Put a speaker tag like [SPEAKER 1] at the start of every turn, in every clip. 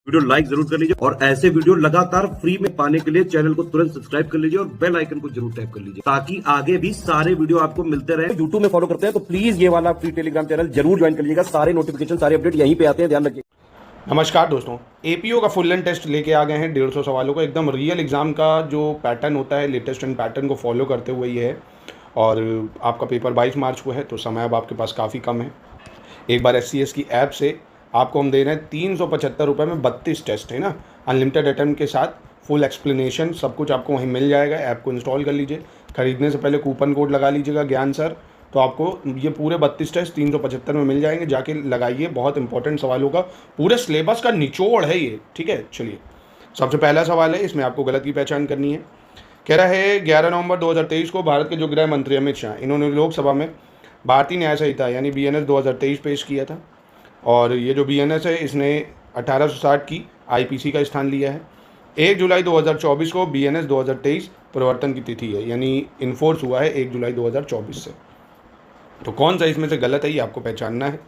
[SPEAKER 1] Video like जरूर कर लीजिए और ऐसे वीडियो लगातार फ्री में पाने के लिए चैनल को तुरंत सब्सक्राइब कर लीजिए और बेल आइकन को जरूर टैप कर लीजिए ताकि आगे भी सारे वीडियो आपको मिलते रहे। यूट्यूब में फॉलो करते हैं तो प्लीज ये वाला फ्री टेलीग्राम चैनल जरूर ज्वाइन कर लीजिएगा। सारे नोटिफिकेशन सारे अपडेट यहीं पे आते हैं, ध्यान रखिए।
[SPEAKER 2] नमस्कार दोस्तों, एपीओ का फुल लेंथ टेस्ट लेके आ गए हैं 150 सवालों का। एकदम रियल एग्जाम का जो पैटर्न होता है, लेटेस्ट एंड पैटर्न को फॉलो करते हुए ये है। और आपका पेपर 22 मार्च को है, तो समय अब आपके पास काफ़ी कम है। एक बार SCS की ऐप से आपको हम दे रहे हैं 375 रुपये में 32 टेस्ट है ना, अनलिमिटेड अटेम्प्ट के साथ फुल एक्सप्लेनेशन सब कुछ आपको वहीं मिल जाएगा। ऐप को इंस्टॉल कर लीजिए, खरीदने से पहले कूपन कोड लगा लीजिएगा ज्ञान सर, तो आपको ये पूरे 32 टेस्ट 375 में मिल जाएंगे। जाके लगाइए, बहुत इंपॉर्टेंट सवालों का पूरे सिलेबस का निचोड़ है ये, ठीक है। चलिए, सबसे पहला सवाल है, इसमें आपको गलत की पहचान करनी है। कह रहा है 11 नवंबर 2023 को भारत के जो गृह मंत्री अमित शाह, इन्होंने लोकसभा में भारतीय न्याय संहिता यानी BNS 2023 पेश किया था। और ये जो BNS है, इसने 1860 की IPC का स्थान लिया है। 1 जुलाई 2024 को BNS 2023 प्रवर्तन की तिथि है, यानी इन्फोर्स हुआ है 1 जुलाई 2024 से। तो कौन सा इसमें से गलत है, ये आपको पहचानना है।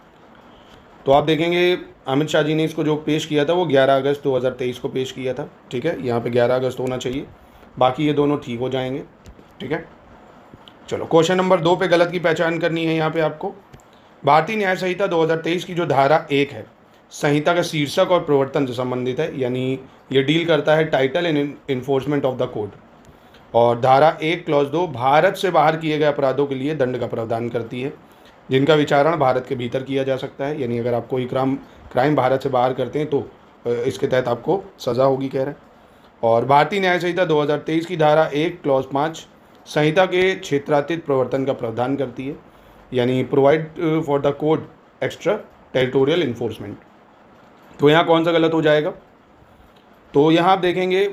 [SPEAKER 2] तो आप देखेंगे अमित शाह जी ने इसको जो पेश किया था वो 11 अगस्त 2023 को पेश किया था, ठीक है। यहाँ पे 11 अगस्त होना चाहिए, बाकी ये दोनों ठीक हो जाएंगे, ठीक है। चलो, क्वेश्चन नंबर 2 पे गलत की पहचान करनी है। यहाँ पे आपको भारतीय न्याय संहिता 2023 की जो धारा 1 है, संहिता का शीर्षक और प्रवर्तन से संबंधित है, यानी ये डील करता है title and enforcement of the code. और धारा 1 क्लॉज 2 भारत से बाहर किए गए अपराधों के लिए दंड का प्रावधान करती है, जिनका विचारण भारत के भीतर किया जा सकता है। यानी अगर आप कोई क्राइम भारत से बाहर करते हैं तो इसके तहत आपको सज़ा होगी, कह रहे हैं। और भारतीय न्याय संहिता 2023 की धारा 1 क्लॉज 5 संहिता के क्षेत्रातीत प्रवर्तन का प्रावधान करती है, यानी provide for the code extra territorial enforcement. तो यहाँ कौन सा गलत हो जाएगा? तो यहाँ आप देखेंगे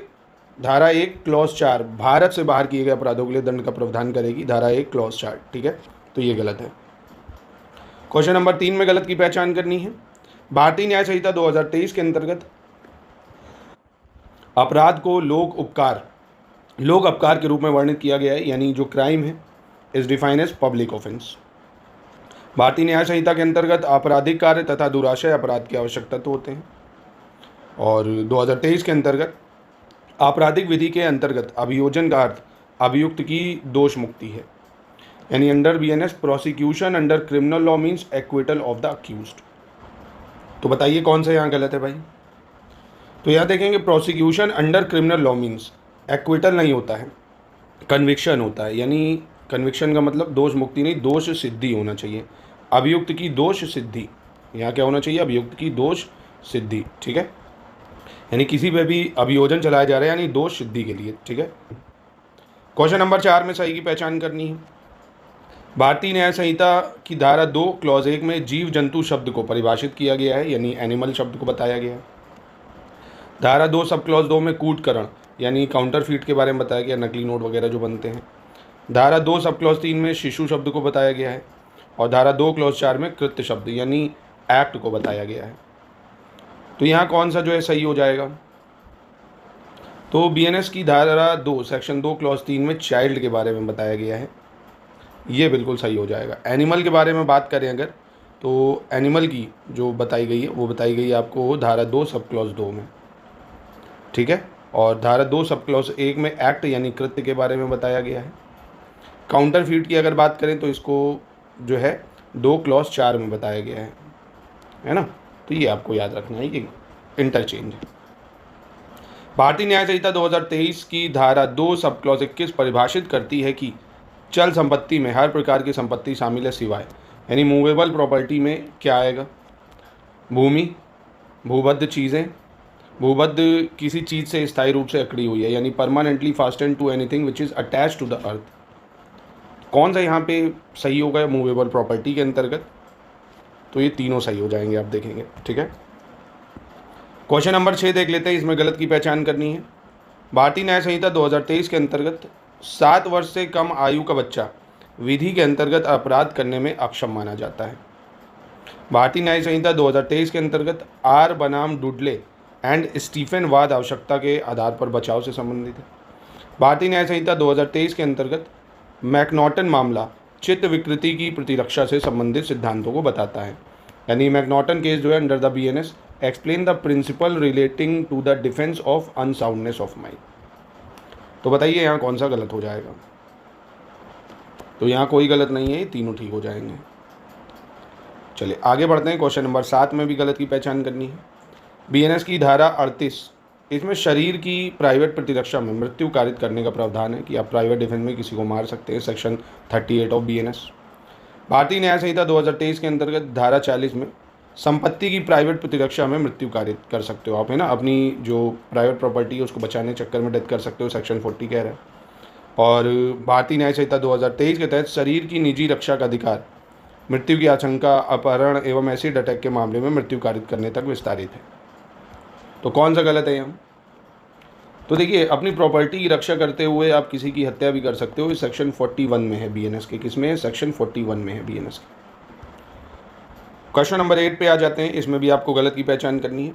[SPEAKER 2] धारा 1 क्लॉज 4 भारत से बाहर किए गए अपराधों के लिए दंड का प्रावधान करेगी, धारा 1 क्लॉज 4, ठीक है। तो ये गलत है। क्वेश्चन नंबर 3 में गलत की पहचान करनी है। भारतीय न्याय संहिता 2023 के अंतर्गत अपराध को लोक अपकार के रूप में वर्णित किया गया है, यानी जो क्राइम है is define as public offence. Bharatiya Nyaya संहिता के अंतर्गत आपराधिक कार्य तथा दुराशय अपराध के आवश्यक तत्व होते हैं। और 2023 के अंतर्गत आपराधिक विधि के अंतर्गत अभियोजन का अर्थ अभियुक्त की दोष मुक्ति है, यानी under BNS prosecution under criminal law means acquittal of the accused. तो बताइए कौन सा यहाँ गलत है भाई? तो यहाँ देखेंगे prosecution under criminal law means acquittal नहीं होता है, कन्विक्शन होता है। यानी कन्विक्शन का मतलब दोष मुक्ति नहीं, दोष सिद्धि होना चाहिए। अभियुक्त की दोष सिद्धि, यहाँ क्या होना चाहिए? अभियुक्त की दोष सिद्धि, ठीक है। यानी किसी पे भी अभियोजन चलाया जा रहा है, यानी दोष सिद्धि के लिए, ठीक है। क्वेश्चन नंबर 4 में सही की पहचान करनी है। भारतीय न्याय संहिता की धारा 2 क्लॉज 1 में जीव जंतु शब्द को परिभाषित किया गया है, यानी एनिमल शब्द को बताया गया है। धारा 2 सब क्लॉज 2 में कूटकरण यानी काउंटरफीट के बारे में बताया गया, नकली नोट वगैरह जो बनते हैं। धारा 2 सब क्लॉज 3 में शिशु शब्द को बताया गया है। और धारा 2 क्लॉज 4 में कृत्य शब्द यानी एक्ट को बताया गया है। तो यहाँ कौन सा जो है सही हो जाएगा? तो BNS की धारा 2 सेक्शन 2 क्लॉज 3 में चाइल्ड के बारे में बताया गया है, ये बिल्कुल सही हो जाएगा। एनिमल के बारे में बात करें अगर, तो एनिमल की जो बताई गई है वो बताई गई है आपको धारा 2 सब क्लॉज 2 में, ठीक है। और धारा 2 सब क्लॉज 1 में एक्ट यानी कृत्य के बारे में बताया गया है। काउंटरफीट की अगर बात करें तो इसको जो है 2 क्लॉज 4 में बताया गया है ना। तो ये आपको याद रखना है, ये इंटरचेंज है। भारतीय न्याय संहिता 2023 की धारा 2 सब क्लॉज 21 परिभाषित करती है कि चल संपत्ति में हर प्रकार की संपत्ति शामिल है सिवाय, यानी मूवेबल प्रॉपर्टी में क्या आएगा? भूमि, भूबद्ध चीज़ें, भूबद्ध किसी चीज़ से स्थायी रूप से अकड़ी हुई है, यानी permanently fastened to anything which is attach to the earth. कौन सा यहाँ पे सही होगा मूवेबल प्रॉपर्टी के अंतर्गत? तो ये तीनों सही हो जाएंगे, आप देखेंगे, ठीक है। क्वेश्चन नंबर 6 देख लेते हैं, इसमें गलत की पहचान करनी है। भारतीय न्याय संहिता 2023 के अंतर्गत 7 वर्ष से कम आयु का बच्चा विधि के अंतर्गत अपराध करने में अक्षम माना जाता है। भारतीय न्याय संहिता 2023 के अंतर्गत R बनाम डुडले एंड स्टीफन वाद आवश्यकता के आधार पर बचाव से संबंधित है। भारतीय न्याय संहिता 2023 के अंतर्गत मैकनॉटन मामला चित्त विकृति की प्रतिरक्षा से संबंधित सिद्धांतों को बताता है, यानी मैकनॉटन केस जो है under the BNS explain the principle relating to the defence of unsoundness of mind. तो बताइए यहाँ कौन सा गलत हो जाएगा। तो यहाँ कोई गलत नहीं है, ये तीनों ठीक हो जाएंगे। चलिए आगे बढ़ते हैं। क्वेश्चन नंबर 7 में भी गलत की पहचान करनी है। बीएनएस की धारा 38, इसमें शरीर की प्राइवेट प्रतिरक्षा में मृत्यु कारित करने का प्रावधान है कि आप प्राइवेट डिफेंस में किसी को मार सकते हैं, सेक्शन 38 ऑफ बीएनएस। भारतीय न्याय संहिता 2023 के अंतर्गत धारा 40 में संपत्ति की प्राइवेट प्रतिरक्षा में मृत्यु कारित कर सकते हो आप, है ना, अपनी जो प्राइवेट प्रॉपर्टी है उसको बचाने के चक्कर में डेथ कर सकते हो, सेक्शन 40 कह रहा है। और भारतीय न्याय संहिता 2023 के तहत शरीर की निजी रक्षा का अधिकार मृत्यु की आशंका, अपहरण एवं एसिड अटैक के मामले में मृत्यु कारित करने तक विस्तारित है। तो कौन सा गलत है यहाँ? तो देखिए, अपनी प्रॉपर्टी की रक्षा करते हुए आप किसी की हत्या भी कर सकते हो, ये सेक्शन 41 में है बीएनएस के। किसमें है? सेक्शन 41 में है बीएनएस के। क्वेश्चन नंबर 8 पे आ जाते हैं। इसमें भी आपको गलत की पहचान करनी है।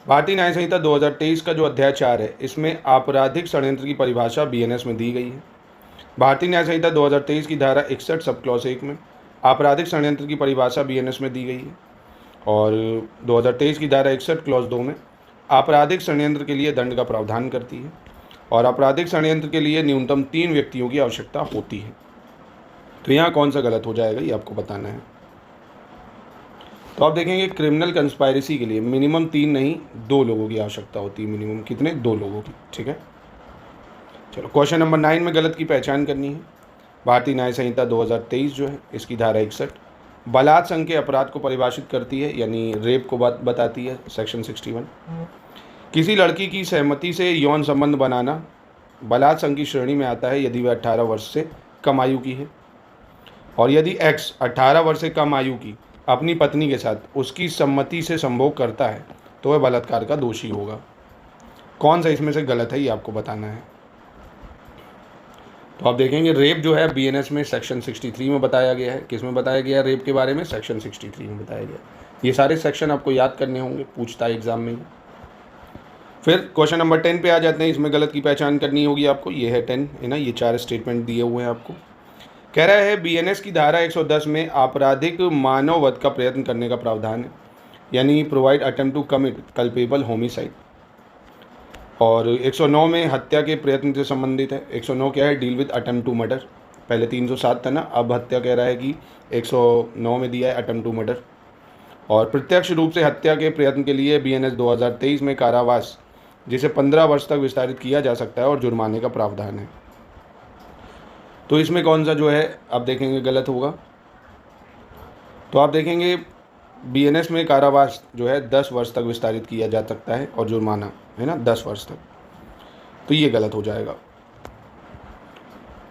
[SPEAKER 2] भारतीय न्याय संहिता 2023 का जो अध्याय 4 है, इसमें आपराधिक षड्यंत्र की परिभाषा बीएनएस में दी गई है। भारतीय न्याय संहिता 2023 की धारा 61 सब क्लॉज 1 में आपराधिक षड्यंत्र की परिभाषा बीएनएस में दी गई है। और 2023 की धारा 61 क्लॉज 2 में आपराधिक षड्यंत्र के लिए दंड का प्रावधान करती है और आपराधिक षड्यंत्र के लिए न्यूनतम 3 व्यक्तियों की आवश्यकता होती है। तो यहाँ कौन सा गलत हो जाएगा ये आपको बताना है। तो आप देखेंगे क्रिमिनल कंस्पायरेसी के लिए मिनिमम 3 नहीं 2 लोगों की आवश्यकता होती है। मिनिमम कितने? 2 लोगों की। ठीक है, चलो क्वेश्चन नंबर 9 में गलत की पहचान करनी है। भारतीय न्याय संहिता 2023 जो है, इसकी धारा 61 बलात् संघ के अपराध को परिभाषित करती है, यानी रेप को बताती है, सेक्शन 61। किसी लड़की की सहमति से यौन संबंध बनाना बलात् संघ की श्रेणी में आता है यदि वह 18 वर्ष से कम आयु की है, और यदि एक्स 18 वर्ष से कम आयु की अपनी पत्नी के साथ उसकी सम्मति से संभोग करता है तो वह बलात्कार का दोषी होगा। कौन सा इसमें से गलत है ये आपको बताना है। तो आप देखेंगे रेप जो है बीएनएस में सेक्शन 63 में बताया गया है। किस में बताया गया है रेप के बारे में? सेक्शन 63 में बताया गया। ये सारे सेक्शन आपको याद करने होंगे, पूछता है एग्जाम में। फिर क्वेश्चन नंबर 10 पे आ जाते हैं। इसमें गलत की पहचान करनी होगी आपको। ये है 10, है ना, ये 4 स्टेटमेंट दिए हुए हैं आपको। कह रहा है बीएनएस की धारा 110 में आपराधिक मानव वध का प्रयत्न करने का प्रावधान है, यानी provide attempt to commit culpable homicide. और 109 में हत्या के प्रयत्न से संबंधित है। 109 क्या है? Deal with attempt to murder. पहले 307 था ना, अब हत्या कह रहा है कि 109 में दिया है अटेम्प्ट टू मर्डर। और प्रत्यक्ष रूप से हत्या के प्रयत्न के लिए बीएनएस 2023 में कारावास जिसे 15 वर्ष तक विस्तारित किया जा सकता है और जुर्माने का प्रावधान है। तो इसमें कौन सा जो है आप देखेंगे गलत होगा? तो आप देखेंगे बीएनएस में कारावास जो है 10 वर्ष तक विस्तारित किया जा सकता है और जुर्माना है ना 10 वर्ष तक। तो ये गलत हो जाएगा।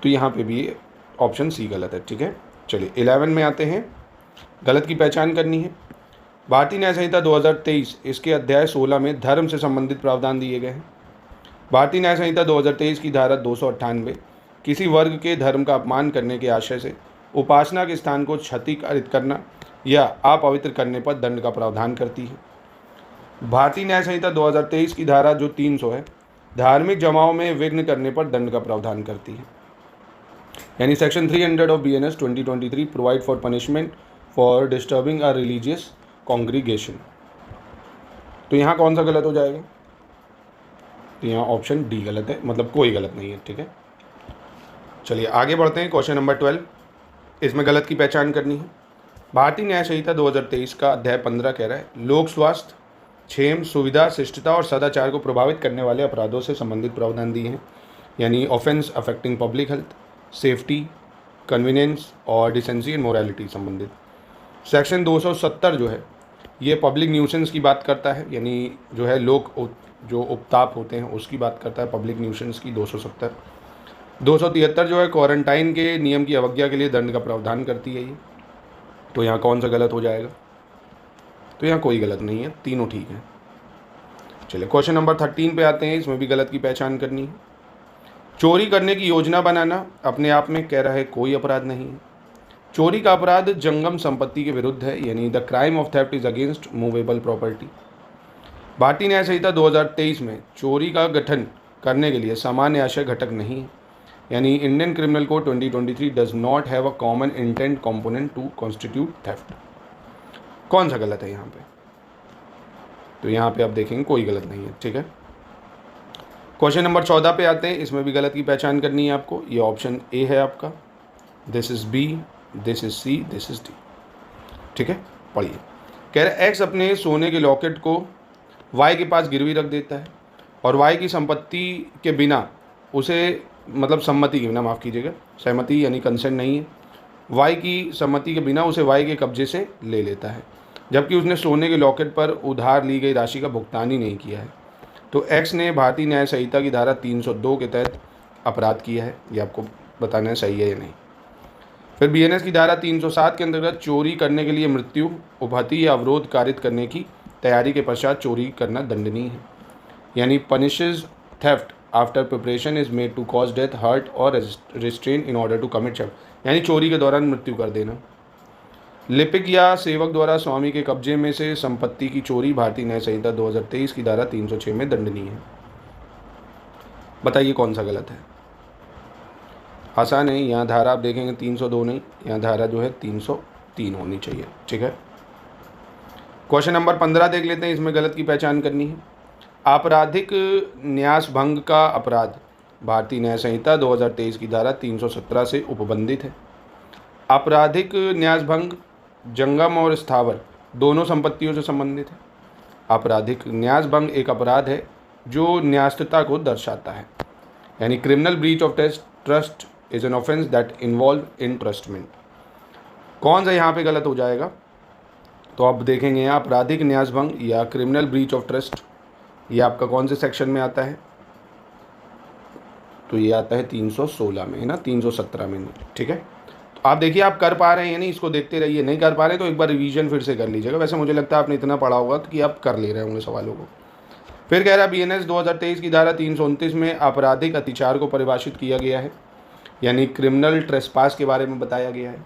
[SPEAKER 2] तो यहाँ पे भी ऑप्शन सी गलत है। ठीक है, चलिए 11 में आते हैं। गलत की पहचान करनी है। भारतीय न्याय संहिता 2023 इसके अध्याय 16 में धर्म से संबंधित प्रावधान दिए गए हैं। भारतीय न्याय संहिता 2023 की धारा 298 किसी वर्ग के धर्म का अपमान करने के आशय से उपासना के स्थान को क्षतिकारित करना या अपवित्र करने पर दंड का प्रावधान करती है। भारतीय न्याय संहिता 2023 की धारा जो 300 है धार्मिक जमाओं में विघ्न करने पर दंड का प्रावधान करती है, यानी section 300 of BNS 2023 provide for punishment for disturbing a religious congregation. तो यहाँ कौन सा गलत हो जाएगा? तो यहाँ ऑप्शन डी गलत है, मतलब कोई गलत नहीं है। ठीक है, चलिए आगे बढ़ते हैं। क्वेश्चन नंबर 12, इसमें गलत की पहचान करनी है। भारतीय न्याय संहिता 2023 का अध्याय 15 कह रहा है लोक स्वास्थ्य, क्षेम, सुविधा, शिष्टता और सदाचार को प्रभावित करने वाले अपराधों से संबंधित प्रावधान दिए हैं, यानी offence affecting public health, safety, convenience और डिसेंसी एंड मोरालिटी संबंधित। सेक्शन 270 जो है ये पब्लिक न्यूसेंस की बात करता है, यानी जो है लोक जो उपताप होते हैं उसकी बात करता है, पब्लिक न्यूसेंस की 270। 273 जो है क्वारंटाइन के नियम की अवज्ञा के लिए दंड का प्रावधान करती है ये। तो यहाँ कौन सा गलत हो जाएगा? तो यहाँ कोई गलत नहीं है, तीनों ठीक है। चलिए क्वेश्चन नंबर 13 पे आते हैं। इसमें भी गलत की पहचान करनी है। चोरी करने की योजना बनाना अपने आप में कह रहा है कोई अपराध नहीं है। चोरी का अपराध जंगम संपत्ति के विरुद्ध है, यानी the crime of theft is against movable property. भारतीय न्याय संहिता 2023 में चोरी का गठन करने के लिए सामान्य आशय घटक नहीं है, यानी Indian criminal code 2023 does not have a common intent component to constitute theft. कौन सा गलत है यहाँ पे? तो यहाँ पे आप देखेंगे कोई गलत नहीं है, ठीक है। क्वेश्चन नंबर 14 पे आते हैं। इसमें भी गलत की पहचान करनी है आपको। ये ऑप्शन ए है आपका, this is B, this is C, this is D, ठीक है। पढ़िए, कह रहे एक्स अपने सोने के लॉकेट को वाई के पास गिरवी रख देता है और वाई की संपत्ति के बिना उसे, मतलब सम्मति के बिना, माफ़ कीजिएगा, सहमति यानी कंसेंट नहीं है, वाई की सम्मति के बिना उसे वाई के कब्जे से ले लेता है, जबकि उसने सोने के लॉकेट पर उधार ली गई राशि का भुगतान ही नहीं किया है। तो एक्स ने भारतीय न्याय संहिता की धारा 302 के तहत अपराध किया है। ये आपको बताना है सही है या नहीं। फिर बीएनएस की धारा 307 के अंतर्गत चोरी करने के लिए मृत्यु, उपहति या अवरोध कारित करने की तैयारी के पश्चात चोरी करना दंडनीय है, यानी punishes theft after preparation is made to cause death, hurt और restraint in order to commit theft, यानी चोरी के दौरान मृत्यु कर देना। लिपिक या सेवक द्वारा स्वामी के कब्जे में से संपत्ति की चोरी भारतीय न्याय संहिता 2023 की धारा 306 में दंडनीय है। बताइए कौन सा गलत है। आसान है, यहाँ धारा आप देखेंगे 302 नहीं, यहाँ धारा जो है 303 होनी चाहिए, ठीक है। क्वेश्चन नंबर 15 देख लेते हैं। इसमें गलत की पहचान करनी है। आपराधिक न्यास भंग का अपराध भारतीय न्याय संहिता 2023 की धारा 317 से उपबंधित है। आपराधिक न्यास भंग जंगम और स्थावर दोनों संपत्तियों से संबंधित है। आपराधिक न्यास भंग एक अपराध है जो न्यास्तता को दर्शाता है, यानी criminal breach of trust is an offence that involve entrustment. कौन सा यहाँ पे गलत हो जाएगा, तो आप देखेंगे यहाँ आपराधिक न्यास भंग या क्रिमिनल ब्रीच ऑफ ट्रस्ट, ये आपका कौन से सेक्शन में आता है, तो ये आता है 316 में, है ना, 317 में नहीं, ठीक है। तो आप देखिए आप कर पा रहे हैं नहीं, इसको देखते रहिए, नहीं कर पा रहे तो एक बार रिवीजन फिर से कर लीजिएगा। वैसे मुझे लगता है आपने इतना पढ़ा होगा कि आप कर ले रहे होंगे सवालों को। फिर कह रहा है बीएनएस 2023 की धारा 329 में आपराधिक अतिचार को परिभाषित किया गया है, यानी क्रिमिनल ट्रेसपास के बारे में बताया गया है।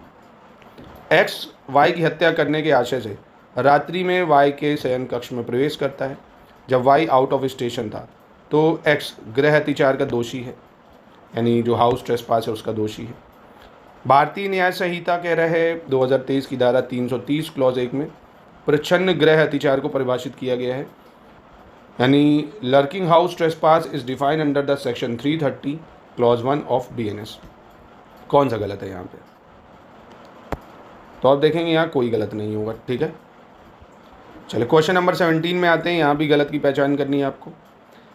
[SPEAKER 2] एक्स वाई की हत्या करने के आशय से रात्रि में वाई के शयन कक्ष में प्रवेश करता है। जब वाई आउट ऑफ स्टेशन था तो एक्स गृह अतिचार का दोषी है, यानी जो हाउस ट्रेसपास है उसका दोषी है। भारतीय न्याय संहिता कह रहे हैं 2023 की धारा 330 क्लॉज 1 में प्रच्छन्न गृह अतिचार को परिभाषित किया गया है, यानी lurking house trespass is defined under the section 330 clause 1 of BNS. कौन सा गलत है यहाँ पे, तो आप देखेंगे यहाँ कोई गलत नहीं होगा, ठीक है। चलिए क्वेश्चन नंबर 17 में आते हैं। यहाँ भी गलत की पहचान करनी है आपको।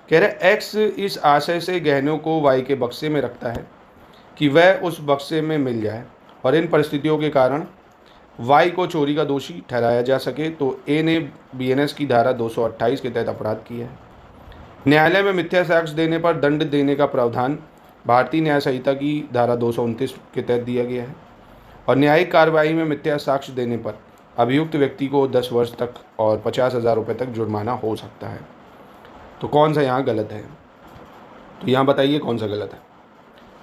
[SPEAKER 2] कह रहे एक्स इस आशय से गहनों को वाई के बक्से में रखता है कि वह उस बक्से में मिल जाए और इन परिस्थितियों के कारण वाई को चोरी का दोषी ठहराया जा सके, तो ए ने बीएनएस की धारा 228 के तहत अपराध किया है। न्यायालय में मिथ्या साक्ष्य देने पर दंड देने का प्रावधान भारतीय न्याय संहिता की धारा 229 के तहत दिया गया है और न्यायिक कार्रवाई में मिथ्या साक्ष्य देने पर अभियुक्त व्यक्ति को 10 वर्ष तक और 50,000 रुपये तक जुर्माना हो सकता है। तो कौन सा यहाँ गलत है, तो यहाँ बताइए कौन सा गलत है।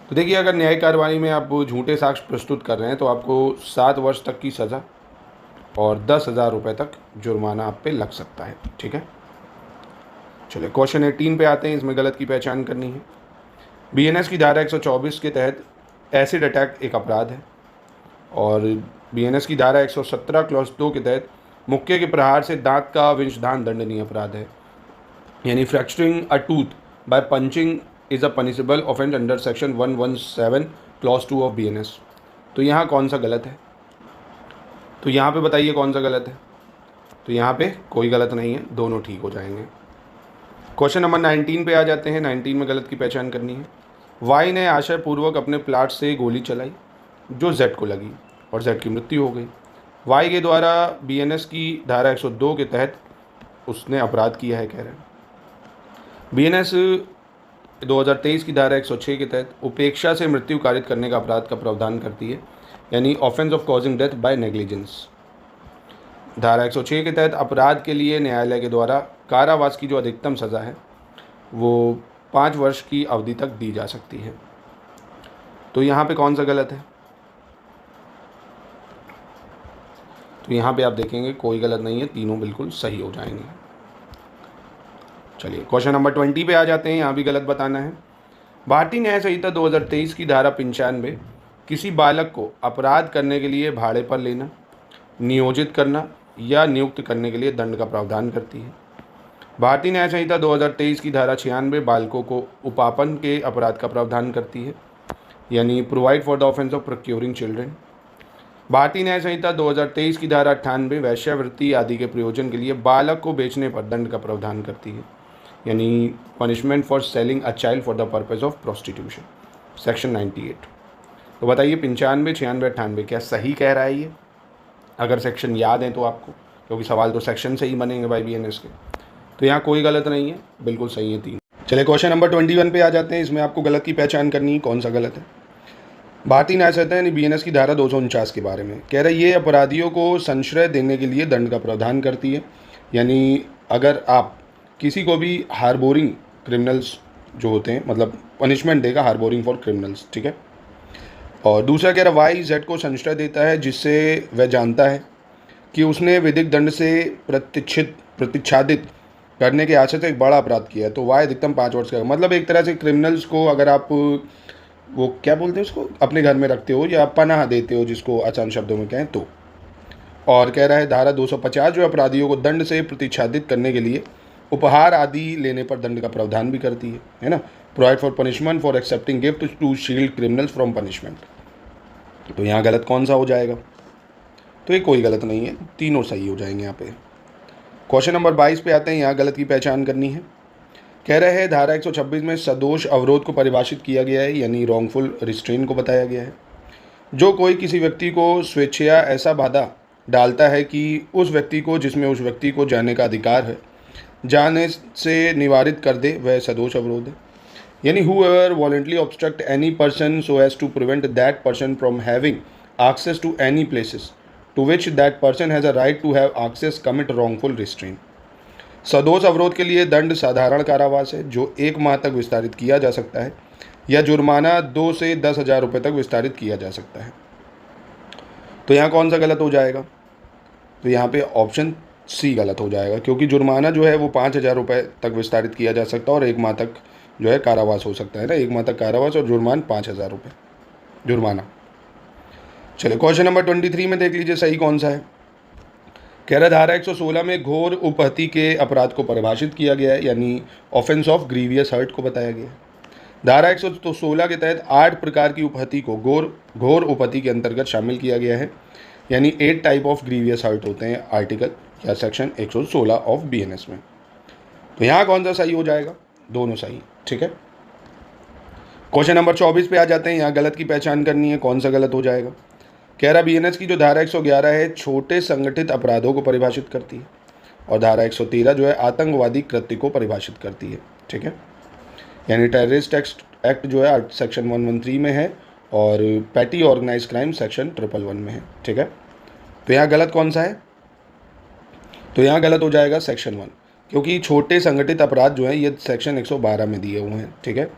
[SPEAKER 2] तो देखिए अगर न्यायिक कार्रवाई में आप झूठे साक्ष्य प्रस्तुत कर रहे हैं तो आपको 7 वर्ष तक की सज़ा और 10,000 रुपये तक जुर्माना आप पे लग सकता है, ठीक है। चलिए क्वेश्चन 18 पे आते हैं। इसमें गलत की पहचान करनी है। बीएनएस की धारा 124 के तहत एसिड अटैक एक अपराध है और बीएनएस की धारा 117 क्लॉज 2 के तहत मुक्के के प्रहार से दांत का विंशदान दंडनीय अपराध है, यानी fracturing a tooth by punching is a punishable offence under section 117 clause 2 of BNS. तो यहाँ कौन सा गलत है, तो यहाँ पे बताइए कौन सा गलत है। तो यहाँ पे कोई गलत नहीं है, दोनों ठीक हो जाएंगे। क्वेश्चन नंबर 19 पे आ जाते हैं। 19 में गलत की पहचान करनी है। वाई ने आशयपूर्वक अपने प्लाट से गोली चलाई जो जेड को लगी और जेड की मृत्यु हो गई। वाई के द्वारा बीएनएस की धारा 102 के तहत उसने अपराध किया है, कह रहे हैं। बीएनएस 2023 की धारा 106 के तहत उपेक्षा से मृत्यु कारित करने का अपराध का प्रावधान करती है, यानी offence of causing death by negligence. धारा 106 के तहत अपराध के लिए न्यायालय के द्वारा कारावास की जो अधिकतम सज़ा है वो 5 वर्ष की अवधि तक दी जा सकती है। तो यहाँ पे कौन सा गलत है, तो यहाँ पे आप देखेंगे कोई गलत नहीं है, तीनों बिल्कुल सही हो जाएंगे। चलिए क्वेश्चन नंबर 20 पे आ जाते हैं। यहाँ भी गलत बताना है। भारतीय न्याय संहिता 2023 की धारा 95 किसी बालक को अपराध करने के लिए भाड़े पर लेना, नियोजित करना या नियुक्त करने के लिए दंड का प्रावधान करती है। भारतीय न्याय संहिता 2023 की धारा 96 बालकों को उपापन के अपराध का प्रावधान करती है, यानी provide for the offence of procuring children. भारतीय न्याय संहिता 2023 की धारा 98 वेश्यावृत्ति आदि के प्रयोजन के लिए बालक को बेचने पर दंड का प्रावधान करती है, यानी punishment for selling a child for the purpose of prostitution, section 98। तो बताइए 95, 96, 98 क्या सही कह रहा है ये? अगर सेक्शन याद है तो आपको, क्योंकि सवाल तो सेक्शन से ही बनेंगे भाई बीएनएस के। तो यहाँ कोई गलत नहीं है, बिल्कुल सही है 3। चलिए क्वेश्चन नंबर 21 पे आ जाते हैं। इसमें आपको गलत की पहचान करनी है, कौन सा गलत है। भारतीय न्याय संहिता यानी बीएनएस की धारा 249 के बारे में कह रहा है, ये अपराधियों को संश्रय देने के लिए दंड का प्रावधान करती है, यानी अगर आप किसी को भी हार्बोरिंग क्रिमिनल्स जो होते हैं, मतलब पनिशमेंट देगा हार्बोरिंग फॉर क्रिमिनल्स, ठीक है। और दूसरा कह रहा वाई जेड को संश्रय देता है जिससे वह जानता है कि उसने विधिक दंड से प्रतिच्छादित करने के आशय से एक बड़ा अपराध किया है, तो वाई अधिकतम 5 वर्ष का। मतलब एक तरह से क्रिमिनल्स को अगर आप वो क्या बोलते हैं उसको अपने घर में रखते हो या पनाह देते हो, जिसको आसान शब्दों में कहें तो। और कह रहा है धारा 250 जो अपराधियों को दंड से प्रतिच्छादित करने के लिए उपहार आदि लेने पर दंड का प्रावधान भी करती है ना। Provide for punishment for accepting gift to shield criminals from punishment. तो यहाँ गलत कौन सा हो जाएगा? तो ये कोई गलत नहीं है, तीनों सही हो जाएंगे यहाँ पे। क्वेश्चन नंबर 22 पे आते हैं। यहाँ गलत की पहचान करनी है। कह रहे हैं धारा 126 में सदोष अवरोध को परिभाषित किया गया है, यानी रॉन्गफुल रिस्ट्रेन को बताया गया है। जो कोई किसी व्यक्ति को स्वेच्छया ऐसा बाधा डालता है कि उस व्यक्ति को जिसमें उस व्यक्ति को जाने का अधिकार है जाने से निवारित कर दे, वह सदोष अवरोध है। यानी whoever voluntarily obstruct any person so as to prevent that person from having access to any places to which that person has a right to have access commit wrongful restraint। सदोष अवरोध के लिए दंड साधारण कारावास है जो 1 माह तक विस्तारित किया जा सकता है, या जुर्माना 2 से 10,000 रुपये तक विस्तारित किया जा सकता है। तो यहाँ कौन सा गलत हो जाएगा? तो यहाँ पे ऑप्शन सी गलत हो जाएगा, क्योंकि जुर्माना जो है वो 5,000 रुपये तक विस्तारित किया जा सकता है और 1 माह तक जो है कारावास हो सकता है ना। 1 माह तक कारावास और जुर्मान 5,000 रुपये जुर्माना। चलिए क्वेश्चन नंबर 23 में देख लीजिए सही कौन सा है। कह रहा धारा 116 में घोर उपहति के अपराध को परिभाषित किया गया है, यानी ऑफेंस ऑफ ग्रीवियस हर्ट को बताया गया है। धारा 116 के तहत 8 प्रकार की उपहति को घोर उपहति के अंतर्गत शामिल किया गया है, यानी 8 टाइप ऑफ ग्रीवियस हर्ट होते हैं आर्टिकल या सेक्शन 116 ऑफ बीएनएस में। तो यहाँ कौन सा सही हो जाएगा? दोनों सही, ठीक है। क्वेश्चन नंबर 24 पे आ जाते हैं। यहाँ गलत की पहचान करनी है, कौन सा गलत हो जाएगा। कह रहा बीएनएस की जो धारा 111 है छोटे संगठित अपराधों को परिभाषित करती है, और धारा 113 जो है आतंकवादी कृत्य को परिभाषित करती है, ठीक है। यानी टेररिस्ट एक्ट जो है सेक्शन 113 में है और पैटी ऑर्गेनाइज क्राइम सेक्शन 111 में है, ठीक है। तो यहाँ गलत कौन सा है? तो यहाँ गलत हो जाएगा सेक्शन 1, क्योंकि छोटे संगठित अपराध जो है ये सेक्शन 112 में दिए हुए हैं, ठीक है।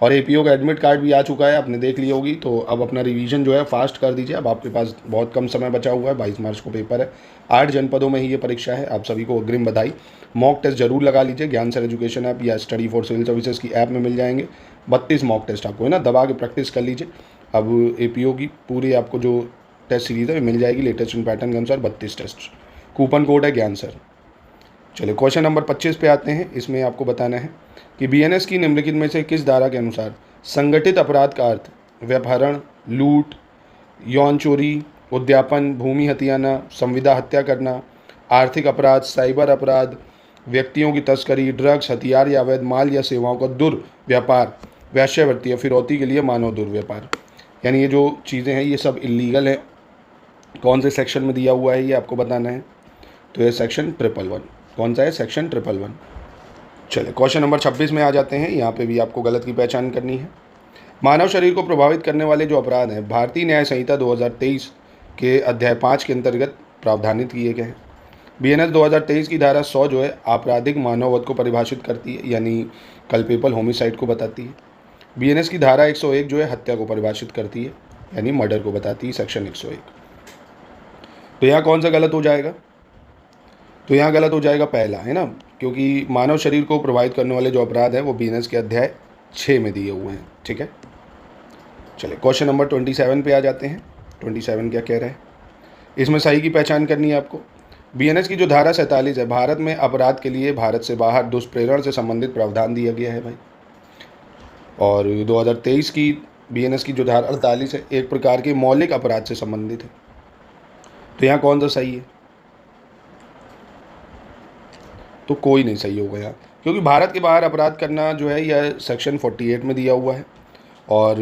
[SPEAKER 2] और एपीओ का एडमिट कार्ड भी आ चुका है, आपने देख ली होगी। तो अब अपना रिवीजन जो है फास्ट कर दीजिए। अब आपके पास बहुत कम समय बचा हुआ है, 22 मार्च को पेपर है, 8 जनपदों में ही ये परीक्षा है। आप सभी को अग्रिम बधाई। मॉक टेस्ट जरूर लगा लीजिए, ज्ञान सर एजुकेशन ऐप या स्टडी फॉर सिविल सर्विसेज की ऐप में मिल जाएंगे। 32 मॉक टेस्ट आपको है ना, दबा के प्रैक्टिस कर लीजिए। अब एपीओ की पूरी आपको जो टेस्ट सीरीज है मिल जाएगी लेटेस्ट पैटर्न के अनुसार, 32 टेस्ट। कूपन कोड है ज्ञान सर। चलिए क्वेश्चन नंबर 25 पे आते हैं। इसमें आपको बताना है कि बीएनएस की निम्नलिखित में से किस धारा के अनुसार संगठित अपराध का अर्थ व्यपहरण, लूट, यौन चोरी, उद्यापन, भूमि हथियाना, संविदा हत्या करना, आर्थिक अपराध, साइबर अपराध, व्यक्तियों की तस्करी, ड्रग्स, हथियार या अवैध माल या सेवाओं का दुर्व्यापार, वेश्यावृत्ति या फिरौती के लिए मानव दुर्व्यापार। यानी ये जो चीज़ें हैं ये सब इलीगल हैं। कौन से सेक्शन में दिया हुआ है ये आपको बताना है। तो ये सेक्शन 111। कौन सा है? सेक्शन 111। चलिए क्वेश्चन नंबर 26 में आ जाते हैं। यहाँ पे भी आपको गलत की पहचान करनी है। मानव शरीर को प्रभावित करने वाले जो अपराध हैं भारतीय न्याय संहिता 2023 के अध्याय 5 के अंतर्गत प्रावधानित किए गए हैं। बीएनएस 2023 की धारा 100 जो है आपराधिक मानववध को परिभाषित करती है, यानी कल्पेबल होमिसाइड को बताती है। बीएनएस की धारा 101 जो है हत्या को परिभाषित करती है, यानी मर्डर को बताती है, सेक्शन 101। तो यहाँ कौन सा गलत हो जाएगा? तो यहाँ गलत हो जाएगा पहला, है ना, क्योंकि मानव शरीर को प्रभावित करने वाले जो अपराध हैं वो बीएनएस के अध्याय 6 में दिए हुए हैं, ठीक है। चलिए क्वेश्चन नंबर 27 पे आ जाते हैं। 27 क्या कह रहे हैं? इसमें सही की पहचान करनी है आपको। बीएनएस की जो धारा 47 है, भारत में अपराध के लिए भारत से बाहर दुष्प्रेरण से संबंधित प्रावधान दिया गया है भाई। और 2023 की बीएनएस की जो धारा 48 है, एक प्रकार के मौलिक अपराध से संबंधित है। तो यहाँ कौन सा सही है? तो कोई नहीं सही होगा यहाँ, क्योंकि भारत के बाहर अपराध करना जो है यह सेक्शन 48 में दिया हुआ है, और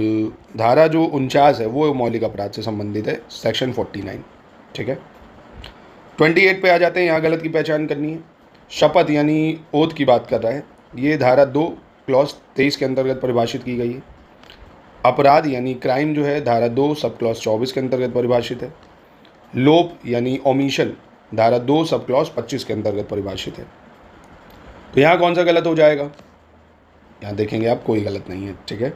[SPEAKER 2] धारा जो 49 है वो मौलिक अपराध से संबंधित है, सेक्शन 49। ठीक है, 28 पे आ जाते हैं। यहाँ गलत की पहचान करनी है। शपथ यानी ओथ की बात कर रहा है, ये धारा 2 क्लॉज 23 के अंतर्गत परिभाषित की गई है। अपराध यानी क्राइम जो है धारा 2 सब क्लॉज 24 के अंतर्गत परिभाषित है। लोप यानी ओमिशन धारा 2 सब क्लॉज 25 के अंतर्गत परिभाषित है। तो यहाँ कौन सा गलत हो जाएगा? यहाँ देखेंगे आप, कोई गलत नहीं है। ठीक है,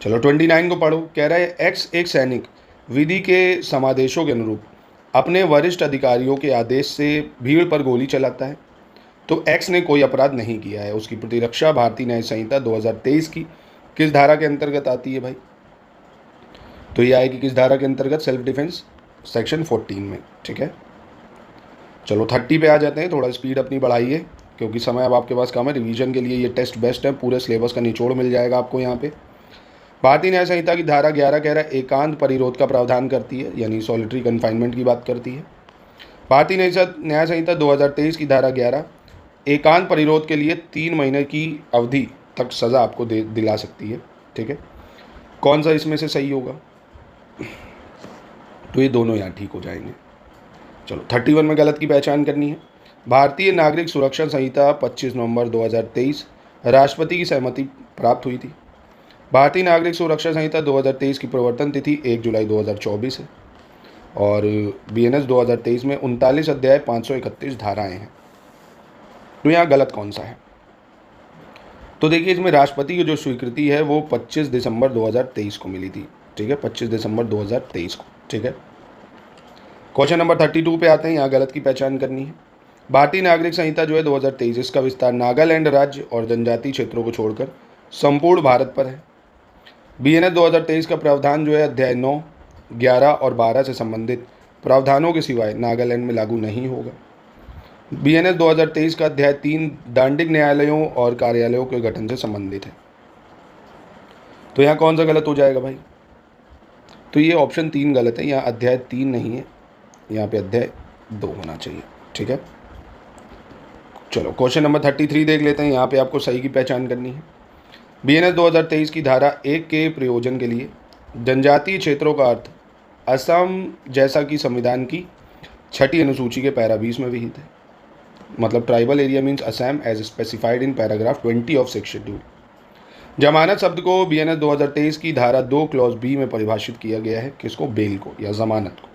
[SPEAKER 2] चलो 29 को पढ़ो। कह रहा है एक्स एक सैनिक विधि के समादेशों के अनुरूप अपने वरिष्ठ अधिकारियों के आदेश से भीड़ पर गोली चलाता है तो एक्स ने कोई अपराध नहीं किया है। उसकी प्रतिरक्षा भारतीय न्याय संहिता 2023 की किस धारा के अंतर्गत आती है भाई? तो ये आएगी किस धारा के अंतर्गत? सेल्फ डिफेंस सेक्शन 14 में। ठीक है, चलो 30 पे आ जाते हैं। थोड़ा स्पीड अपनी बढ़ाइए क्योंकि समय अब आपके पास कम है। रिवीजन के लिए ये टेस्ट बेस्ट है, पूरे सिलेबस का निचोड़ मिल जाएगा आपको यहाँ पे। भारतीय न्याय संहिता की धारा 11 कह रहा है एकांत परिरोध का प्रावधान करती है, यानी सॉलिटरी कन्फाइनमेंट की बात करती है। भारतीय न्याय संहिता 2023 की धारा 11 एकांत परिरोध के लिए 3 महीने की अवधि तक सज़ा आपको दिला सकती है। ठीक है, कौन सा इसमें से सही होगा? तो ये दोनों यहाँ ठीक हो जाएंगे। चलो 31 में गलत की पहचान करनी है। भारतीय नागरिक सुरक्षा संहिता 25 नवंबर 2023 राष्ट्रपति की सहमति प्राप्त हुई थी। भारतीय नागरिक सुरक्षा संहिता 2023 की प्रवर्तन तिथि 1 जुलाई 2024 है, और बीएनएस 2023 में 39 अध्याय 531 धाराएं हैं। तो यहाँ गलत कौन सा है? तो देखिए, इसमें राष्ट्रपति की जो स्वीकृति है वो 25 दिसंबर 2023 को मिली थी। ठीक है, 25 दिसंबर 2023 को। ठीक है, क्वेश्चन नंबर 32 पे आते हैं। यहाँ गलत की पहचान करनी है। भारतीय नागरिक संहिता जो है 2023, इसका विस्तार नागालैंड राज्य और जनजातीय क्षेत्रों को छोड़कर संपूर्ण भारत पर है। बीएनएस 2023 का प्रावधान जो है अध्याय 9, 11 और 12 से संबंधित प्रावधानों के सिवाय नागालैंड में लागू नहीं होगा। बीएनएस 2023 का अध्याय 3 दांडिक न्यायालयों और कार्यालयों के गठन से संबंधित है। तो यहाँ कौन सा गलत हो जाएगा भाई? तो ये ऑप्शन 3 गलत है। यहाँ अध्याय 3 नहीं है, यहाँ पे अध्याय 2 होना चाहिए। ठीक है, चलो क्वेश्चन नंबर 33 देख लेते हैं। यहाँ पे आपको सही की पहचान करनी है। बीएनएस 2023 की धारा 1 के प्रयोजन के लिए जनजातीय क्षेत्रों का अर्थ असम जैसा कि संविधान की 6ठी अनुसूची के पैरा 20 में विहित है। मतलब tribal area means Assam as specified in paragraph 20 of section schedule. जमानत शब्द को बीएनएस 2023 की धारा 2 क्लॉज बी में परिभाषित किया गया है। किसको? बेल को या जमानत को।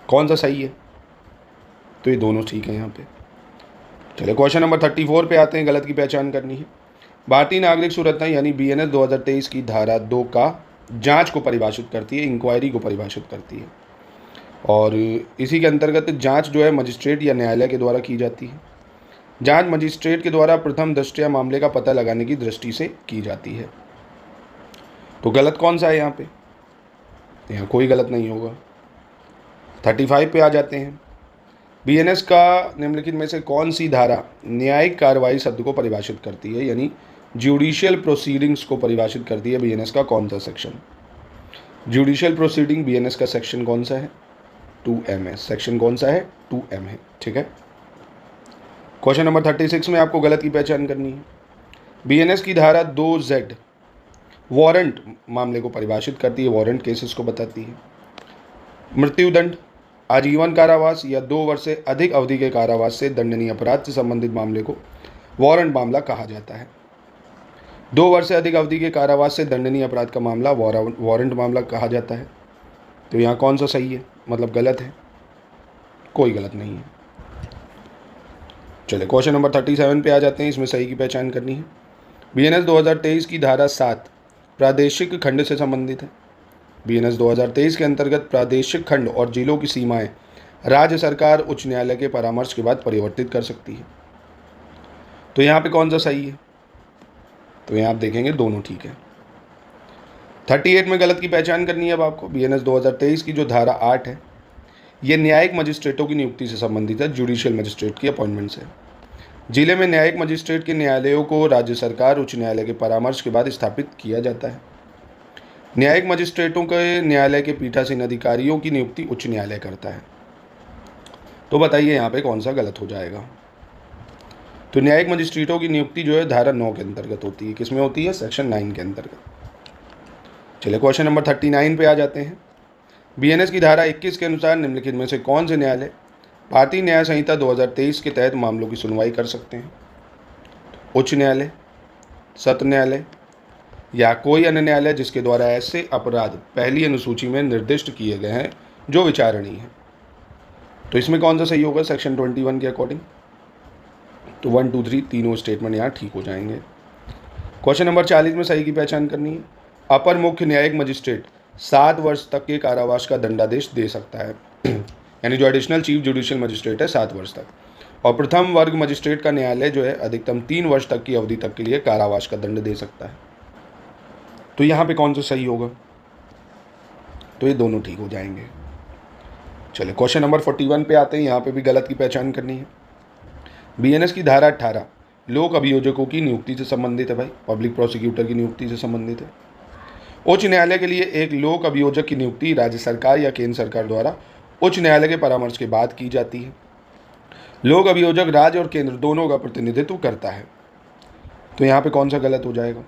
[SPEAKER 2] कौन सा सही है? तो ये दोनों ठीक है यहाँ पे। चलिए क्वेश्चन नंबर 34 पे आते हैं। गलत की पहचान करनी है। भारतीय नागरिक सुरक्षा यानी बीएनएस 2023 की धारा 2 का जांच को परिभाषित करती है, इंक्वायरी को परिभाषित करती है, और इसी के अंतर्गत जांच जो है मजिस्ट्रेट या न्यायालय के द्वारा की जाती है। जांच मजिस्ट्रेट के द्वारा प्रथम दृष्टया मामले का पता लगाने की दृष्टि से की जाती है। तो गलत कौन सा है यहाँ पे? यहाँ कोई गलत नहीं होगा। 35 पे आ जाते हैं। बीएनएस का निम्नलिखित में से कौन सी धारा न्यायिक कार्रवाई शब्द को परिभाषित करती है, यानी जुडिशियल प्रोसीडिंग्स को परिभाषित करती है? बीएनएस का कौन सा सेक्शन? जुडिशियल प्रोसीडिंग बीएनएस का सेक्शन कौन सा है? 2M है। सेक्शन कौन सा है? 2M है। ठीक है, क्वेश्चन नंबर 36 में आपको गलत की पहचान करनी है। बीएनएस की धारा 2Z वारंट मामले को परिभाषित करती है, वारंट केसेस को बताती है। मृत्युदंड, आजीवन कारावास या 2 वर्ष से अधिक अवधि के कारावास से दंडनीय अपराध से संबंधित मामले को वारंट मामला कहा जाता है। 2 वर्ष से अधिक अवधि के कारावास से दंडनीय अपराध का मामला वारंट मामला कहा जाता है। तो यहाँ कौन सा सही है? मतलब गलत है? कोई गलत नहीं है। चलिए क्वेश्चन नंबर 37 पे आ जाते हैं। इसमें सही की पहचान करनी है। बीएनएस 2023 की धारा 7 प्रादेशिक खंड से संबंधित है। बीएनएस 2023 के अंतर्गत प्रादेशिक खंड और जिलों की सीमाएं राज्य सरकार उच्च न्यायालय के परामर्श के बाद परिवर्तित कर सकती है। तो यहाँ पे कौन सा सही है? तो यहाँ आप देखेंगे दोनों ठीक है। 38 में गलत की पहचान करनी है अब आपको। बीएनएस 2023 की जो धारा 8 है ये न्यायिक मजिस्ट्रेटों की नियुक्ति से संबंधित है, जुडिशियल मजिस्ट्रेट की अपॉइंटमेंट से। जिले में न्यायिक मजिस्ट्रेट के न्यायालयों को राज्य सरकार उच्च न्यायालय के परामर्श के बाद स्थापित किया जाता है। न्यायिक मजिस्ट्रेटों के न्यायालय के पीठासीन अधिकारियों की नियुक्ति उच्च न्यायालय करता है। तो बताइए यहाँ पे कौन सा गलत हो जाएगा। तो न्यायिक मजिस्ट्रेटों की नियुक्ति जो है धारा 9 के अंतर्गत होती है। किसमें होती है? सेक्शन 9 के अंतर्गत। चलिए क्वेश्चन नंबर 39 पे आ जाते हैं। बीएनएस की धारा 21 के अनुसार निम्नलिखित में से कौन से न्यायालय भारतीय न्याय संहिता 2023 के तहत मामलों की सुनवाई कर सकते हैं? उच्च न्यायालय, सत्र न्यायालय या कोई अन्य न्यायालय जिसके द्वारा ऐसे अपराध पहली अनुसूची में निर्दिष्ट किए गए हैं जो विचारणीय है। तो इसमें कौन सा सही होगा सेक्शन 21 के अकॉर्डिंग? तो 1, 2, 3 तीनों स्टेटमेंट यहाँ ठीक हो जाएंगे। क्वेश्चन नंबर 40 में सही की पहचान करनी है। अपर मुख्य न्यायिक मजिस्ट्रेट 7 वर्ष तक के कारावास का दंडादेश दे सकता है यानी जो एडिशनल चीफ जुडिशियल मजिस्ट्रेट है 7 वर्ष तक, और प्रथम वर्ग मजिस्ट्रेट का न्यायालय जो है अधिकतम 3 वर्ष तक की अवधि तक के लिए कारावास का दंड दे सकता है। तो यहाँ पे कौन सा सही होगा? तो ये दोनों ठीक हो जाएंगे। चलिए क्वेश्चन नंबर 41 पे आते हैं। यहाँ पे भी गलत की पहचान करनी है। बीएनएस की धारा 18 लोक अभियोजकों की नियुक्ति से संबंधित है भाई, पब्लिक प्रोसिक्यूटर की नियुक्ति से संबंधित है। उच्च न्यायालय के लिए एक लोक अभियोजक की नियुक्ति राज्य सरकार या केंद्र सरकार द्वारा उच्च न्यायालय के परामर्श के बाद की जाती है। लोक अभियोजक राज्य और केंद्र दोनों का प्रतिनिधित्व करता है। तो यहाँ पे कौन सा गलत हो जाएगा?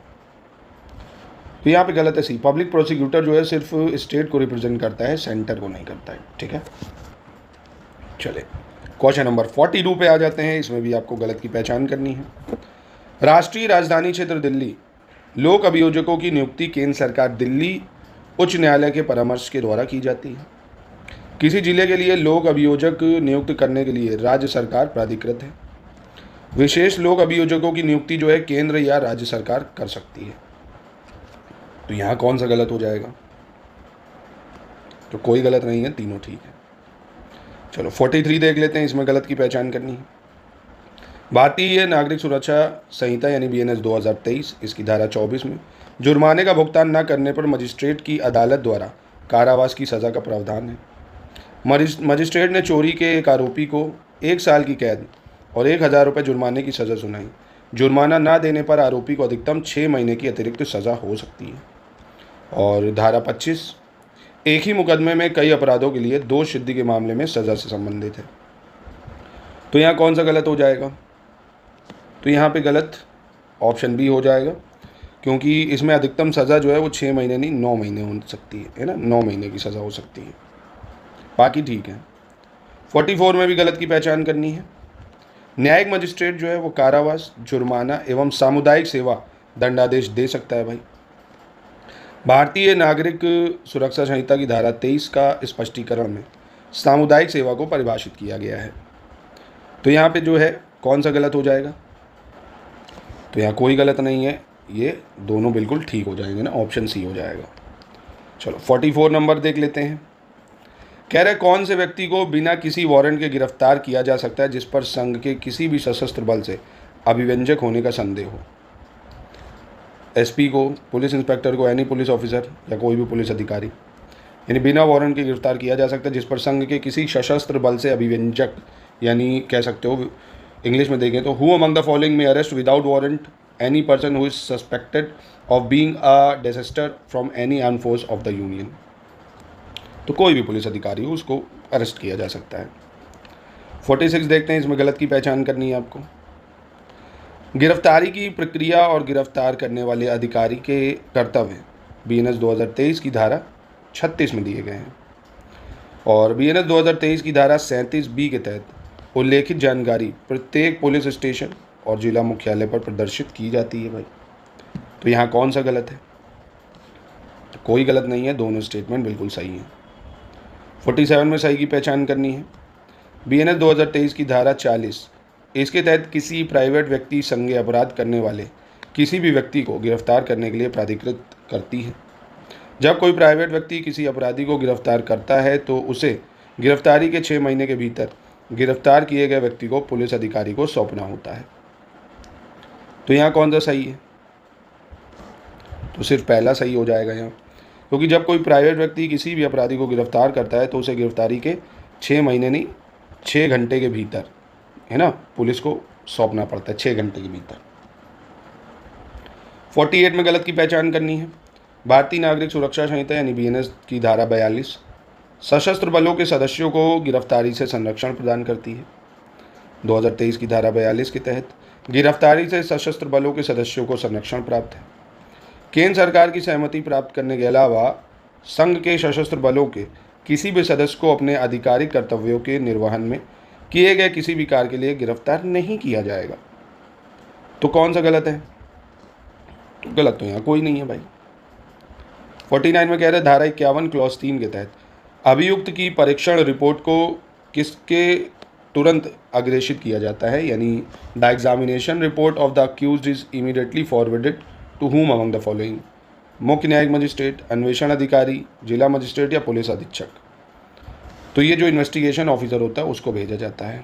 [SPEAKER 2] तो यहाँ पे गलत है सी। पब्लिक प्रोसिक्यूटर जो है सिर्फ स्टेट को रिप्रेजेंट करता है, सेंटर को नहीं करता है। ठीक है, चले क्वेश्चन नंबर 42 पे आ जाते हैं। इसमें भी आपको गलत की पहचान करनी है। राष्ट्रीय राजधानी क्षेत्र दिल्ली लोक अभियोजकों की नियुक्ति केंद्र सरकार दिल्ली उच्च न्यायालय के परामर्श के द्वारा की जाती है। किसी जिले के लिए लोक अभियोजक नियुक्त करने के लिए राज्य सरकार प्राधिकृत है। विशेष लोक अभियोजकों की नियुक्ति जो है केंद्र या राज्य सरकार कर सकती है। तो यहाँ कौन सा गलत हो जाएगा? तो कोई गलत नहीं है, तीनों ठीक है। चलो 43 देख लेते हैं। इसमें गलत की पहचान करनी है। भारतीय नागरिक सुरक्षा संहिता यानी बीएनएस 2023 इसकी धारा 24 में जुर्माने का भुगतान न करने पर मजिस्ट्रेट की अदालत द्वारा कारावास की सज़ा का प्रावधान है। मजिस्ट्रेट ने चोरी के एक आरोपी को 1 साल की कैद और 1000 रुपये जुर्माने की सज़ा सुनाई। जुर्माना न देने पर आरोपी को अधिकतम 6 महीने की अतिरिक्त सज़ा हो सकती है। और धारा 25 एक ही मुकदमे में कई अपराधों के लिए दोष सिद्धि के मामले में सज़ा से संबंधित है। तो यहाँ कौन सा गलत हो जाएगा? तो यहाँ पे गलत ऑप्शन बी हो जाएगा, क्योंकि इसमें अधिकतम सज़ा जो है वो 6 महीने नहीं 9 महीने हो सकती है ना, 9 महीने की सज़ा हो सकती है। बाकी ठीक है। 44 में भी गलत की पहचान करनी है। न्यायिक मजिस्ट्रेट जो है वो कारावास, जुर्माना एवं सामुदायिक सेवा दंडादेश दे सकता है भाई। भारतीय नागरिक सुरक्षा संहिता की धारा 23 का स्पष्टीकरण में सामुदायिक सेवा को परिभाषित किया गया है। तो यहाँ पे जो है कौन सा गलत हो जाएगा? तो यहाँ कोई गलत नहीं है, ये दोनों बिल्कुल ठीक हो जाएंगे ना, ऑप्शन सी हो जाएगा। चलो 44 नंबर देख लेते हैं। कह रहे कौन से व्यक्ति को बिना किसी वारंट के गिरफ्तार किया जा सकता है जिस पर संघ के किसी भी सशस्त्र बल से अभिव्यंजक होने का संदेह हो? एसपी को, पुलिस इंस्पेक्टर को, एनी पुलिस ऑफिसर या कोई भी पुलिस अधिकारी, यानी बिना वारंट के गिरफ्तार किया जा सकता है जिस पर संघ के किसी सशस्त्र बल से अभिव्यंजक, यानी कह सकते हो इंग्लिश में देखें तो who among the following may arrest without warrant any person who is suspected of being a deserter from any armed force of the union. तो कोई भी पुलिस अधिकारी हो उसको अरेस्ट किया जा सकता है। 46 देखते हैं। इसमें गलत की पहचान करनी है आपको। गिरफ्तारी की प्रक्रिया और गिरफ्तार करने वाले अधिकारी के कर्तव्य बीएनएस 2023 की धारा 36 में दिए गए हैं, और बीएनएस 2023 की धारा 37B के तहत उल्लेखित जानकारी प्रत्येक पुलिस स्टेशन और जिला मुख्यालय पर प्रदर्शित की जाती है भाई। तो यहाँ कौन सा गलत है? तो कोई गलत नहीं है, दोनों स्टेटमेंट बिल्कुल सही हैं। 47 में सही की पहचान करनी है। बीएनएस 2023 की धारा 40 इसके तहत किसी प्राइवेट व्यक्ति संज्ञेय अपराध करने वाले किसी भी व्यक्ति को गिरफ्तार करने के लिए प्राधिकृत करती है। जब कोई प्राइवेट व्यक्ति किसी अपराधी को गिरफ्तार करता है तो उसे गिरफ्तारी के 6 महीने के भीतर गिरफ्तार किए गए व्यक्ति को पुलिस अधिकारी को सौंपना होता है। तो यहाँ कौन सा सही है? तो सिर्फ पहला सही हो जाएगा यहाँ, क्योंकि जब कोई प्राइवेट व्यक्ति किसी भी अपराधी को गिरफ्तार करता है तो उसे गिरफ्तारी के 6 महीने नहीं, 6 घंटे के भीतर, है ना, पुलिस को सौंपना पड़ता है 6 घंटे के भीतर। 48 में गलत की पहचान करनी है। भारतीय नागरिक सुरक्षा संहिता यानी BNS की धारा 42 सशस्त्र बलों के सदस्यों को गिरफ्तारी से संरक्षण प्रदान करती है। 2023 की धारा 42 के तहत गिरफ्तारी से सशस्त्र बलों के सदस्यों को संरक्षण प्राप्त है। केंद्र सरकार की सहमति प्राप्त करने के अलावा संघ के सशस्त्र बलों के किसी भी सदस्य को अपने आधिकारिक कर्तव्यों के निर्वहन में किए गए किसी भी कार्य के लिए गिरफ्तार नहीं किया जाएगा। तो कौन सा गलत है? तो गलत तो यहाँ कोई नहीं है भाई। 49 में कह रहे धारा 51 क्लॉज 3 के तहत अभियुक्त की परीक्षण रिपोर्ट को किसके तुरंत अग्रेषित किया जाता है, यानी the examination report of the accused is immediately forwarded to whom among the following? मुख्य न्यायिक मजिस्ट्रेट, अन्वेषण अधिकारी, जिला मजिस्ट्रेट या पुलिस अधीक्षक। तो ये जो इन्वेस्टिगेशन ऑफिसर होता है उसको भेजा जाता है।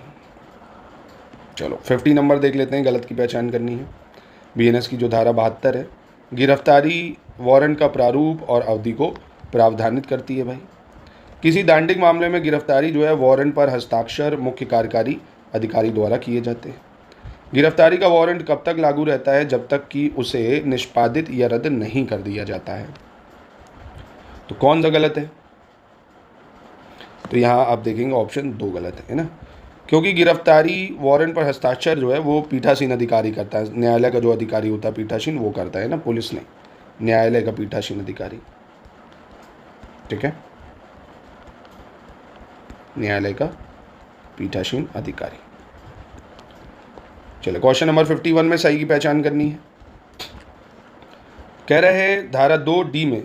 [SPEAKER 2] चलो 50 नंबर देख लेते हैं, गलत की पहचान करनी है। BNS की जो धारा 72 है, गिरफ्तारी वारंट का प्रारूप और अवधि को प्रावधानित करती है भाई। किसी दांडिक मामले में गिरफ्तारी जो है वारंट पर हस्ताक्षर मुख्य कार्यकारी अधिकारी द्वारा किए जाते हैं। गिरफ्तारी का वारंट कब तक लागू रहता है? जब तक कि उसे निष्पादित या रद्द नहीं कर दिया जाता है। तो कौन सा गलत है? तो यहाँ आप देखेंगे ऑप्शन 2 गलत है ना, क्योंकि गिरफ्तारी वारंट पर हस्ताक्षर जो है वो पीठासीन अधिकारी करता है। न्यायालय का जो अधिकारी होता है पीठासीन, वो करता है ना, पुलिस नहीं, न्यायालय का पीठासीन अधिकारी। ठीक है, न्यायालय का पीठासीन अधिकारी। चलो क्वेश्चन नंबर 51 में सही की पहचान करनी है। कह रहे हैं धारा 2D में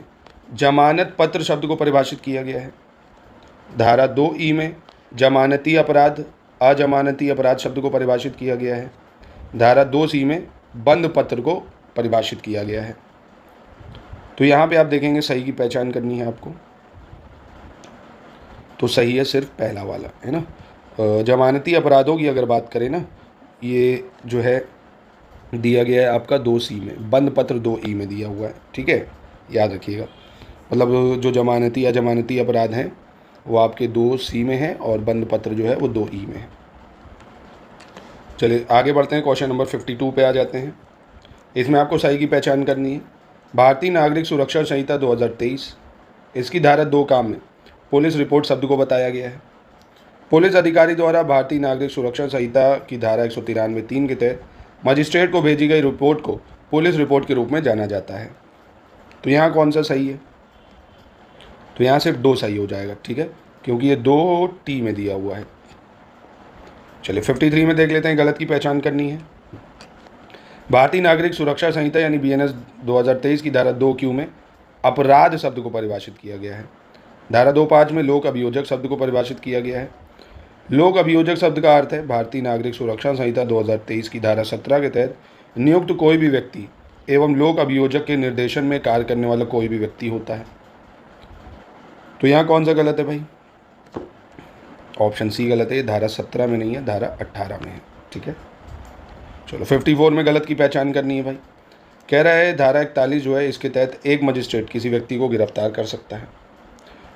[SPEAKER 2] जमानत पत्र शब्द को परिभाषित किया गया है। धारा 2E में जमानती अपराध अजमानती अपराध शब्द को परिभाषित किया गया है। धारा 2C में बंद पत्र को परिभाषित किया गया है। तो यहाँ पे आप देखेंगे सही की पहचान करनी है आपको। तो सही है सिर्फ पहला वाला, है ना। जमानती अपराधों की अगर बात करें ना, ये जो है दिया गया है आपका 2C में, बंद पत्र 2E में दिया हुआ है। ठीक है, याद रखिएगा। मतलब जो जमानती अजमानती अपराध हैं वो आपके 2C में है और बंद पत्र जो है वो 2E में है। चलिए आगे बढ़ते हैं, क्वेश्चन नंबर 52 पे आ जाते हैं। इसमें आपको सही की पहचान करनी है। भारतीय नागरिक सुरक्षा संहिता 2023, इसकी धारा 2 काम में पुलिस रिपोर्ट शब्द को बताया गया है। पुलिस अधिकारी द्वारा भारतीय नागरिक सुरक्षा संहिता की धारा 193(3) के तहत मजिस्ट्रेट को भेजी गई रिपोर्ट को पुलिस रिपोर्ट के रूप में जाना जाता है। तो यहाँ कौन सा सही है? तो यहाँ सिर्फ 2 सही हो जाएगा। ठीक है, क्योंकि ये 2T में दिया हुआ है। चलिए 53 में देख लेते हैं, गलत की पहचान करनी है। भारतीय नागरिक सुरक्षा संहिता यानी BNS 2023 की धारा 2Q में अपराध शब्द को परिभाषित किया गया है। धारा 2.5 में लोक अभियोजक शब्द को परिभाषित किया गया है। लोक अभियोजक शब्द का अर्थ है भारतीय नागरिक सुरक्षा संहिता 2023 की धारा 17 के तहत नियुक्त कोई भी व्यक्ति एवं लोक अभियोजक के निर्देशन में कार्य करने वाला कोई भी व्यक्ति होता है। तो यहाँ कौन सा गलत है भाई? ऑप्शन C गलत है। धारा 17 में नहीं है, धारा 18 में है। ठीक है, चलो 54 में गलत की पहचान करनी है भाई। कह रहा है धारा 41 जो है इसके तहत एक मजिस्ट्रेट किसी व्यक्ति को गिरफ्तार कर सकता है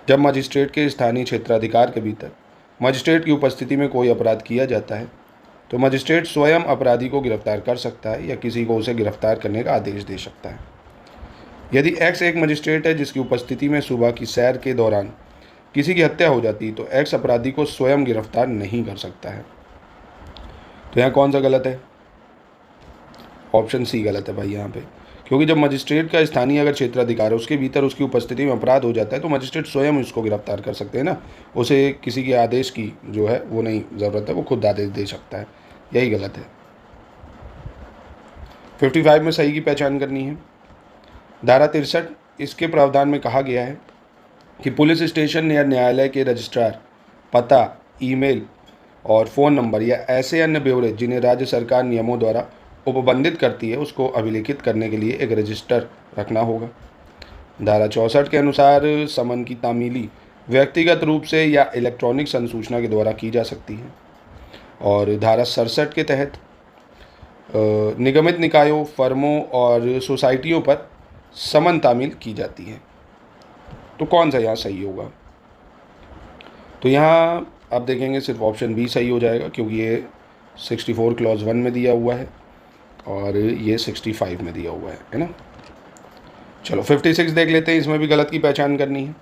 [SPEAKER 2] जब मजिस्ट्रेट के स्थानीय क्षेत्राधिकार के भीतर मजिस्ट्रेट की उपस्थिति में कोई अपराध किया जाता है तो मजिस्ट्रेट स्वयं अपराधी को गिरफ्तार कर सकता है या किसी को उसे गिरफ्तार करने का आदेश दे सकता है। यदि X एक मजिस्ट्रेट है जिसकी उपस्थिति में सुबह की सैर के दौरान किसी की हत्या हो जाती है तो X अपराधी को स्वयं गिरफ्तार नहीं कर सकता है। तो यहाँ कौन सा गलत है? ऑप्शन C गलत है भाई यहाँ पे, क्योंकि जब मजिस्ट्रेट का स्थानीय अगर क्षेत्राधिकार है उसके भीतर उसकी उपस्थिति में अपराध हो जाता है तो मजिस्ट्रेट स्वयं उसको गिरफ्तार कर सकते हैं ना, उसे किसी के आदेश की जो है वो नहीं ज़रूरत है, वो खुद आदेश दे सकता है। यही गलत है। 55 में सही की पहचान करनी है। धारा 63 इसके प्रावधान में कहा गया है कि पुलिस स्टेशन या न्यायालय के रजिस्ट्रार पता, ईमेल और फ़ोन नंबर या ऐसे अन्य ब्यौरे जिन्हें राज्य सरकार नियमों द्वारा उपबंधित करती है उसको अभिलेखित करने के लिए एक रजिस्टर रखना होगा। धारा 64 के अनुसार समन की तामीली व्यक्तिगत रूप से या इलेक्ट्रॉनिक संसूचना के द्वारा की जा सकती है। और धारा 67 के तहत निगमित निकायों, फर्मों और सोसाइटियों पर समन तामील की जाती है। तो कौन सा यहाँ सही होगा? तो यहाँ आप देखेंगे सिर्फ ऑप्शन बी सही हो जाएगा, क्योंकि ये 64 क्लॉज 1 में दिया हुआ है और ये 65 में दिया हुआ है ना। चलो 56 देख लेते हैं, इसमें भी गलत की पहचान करनी है।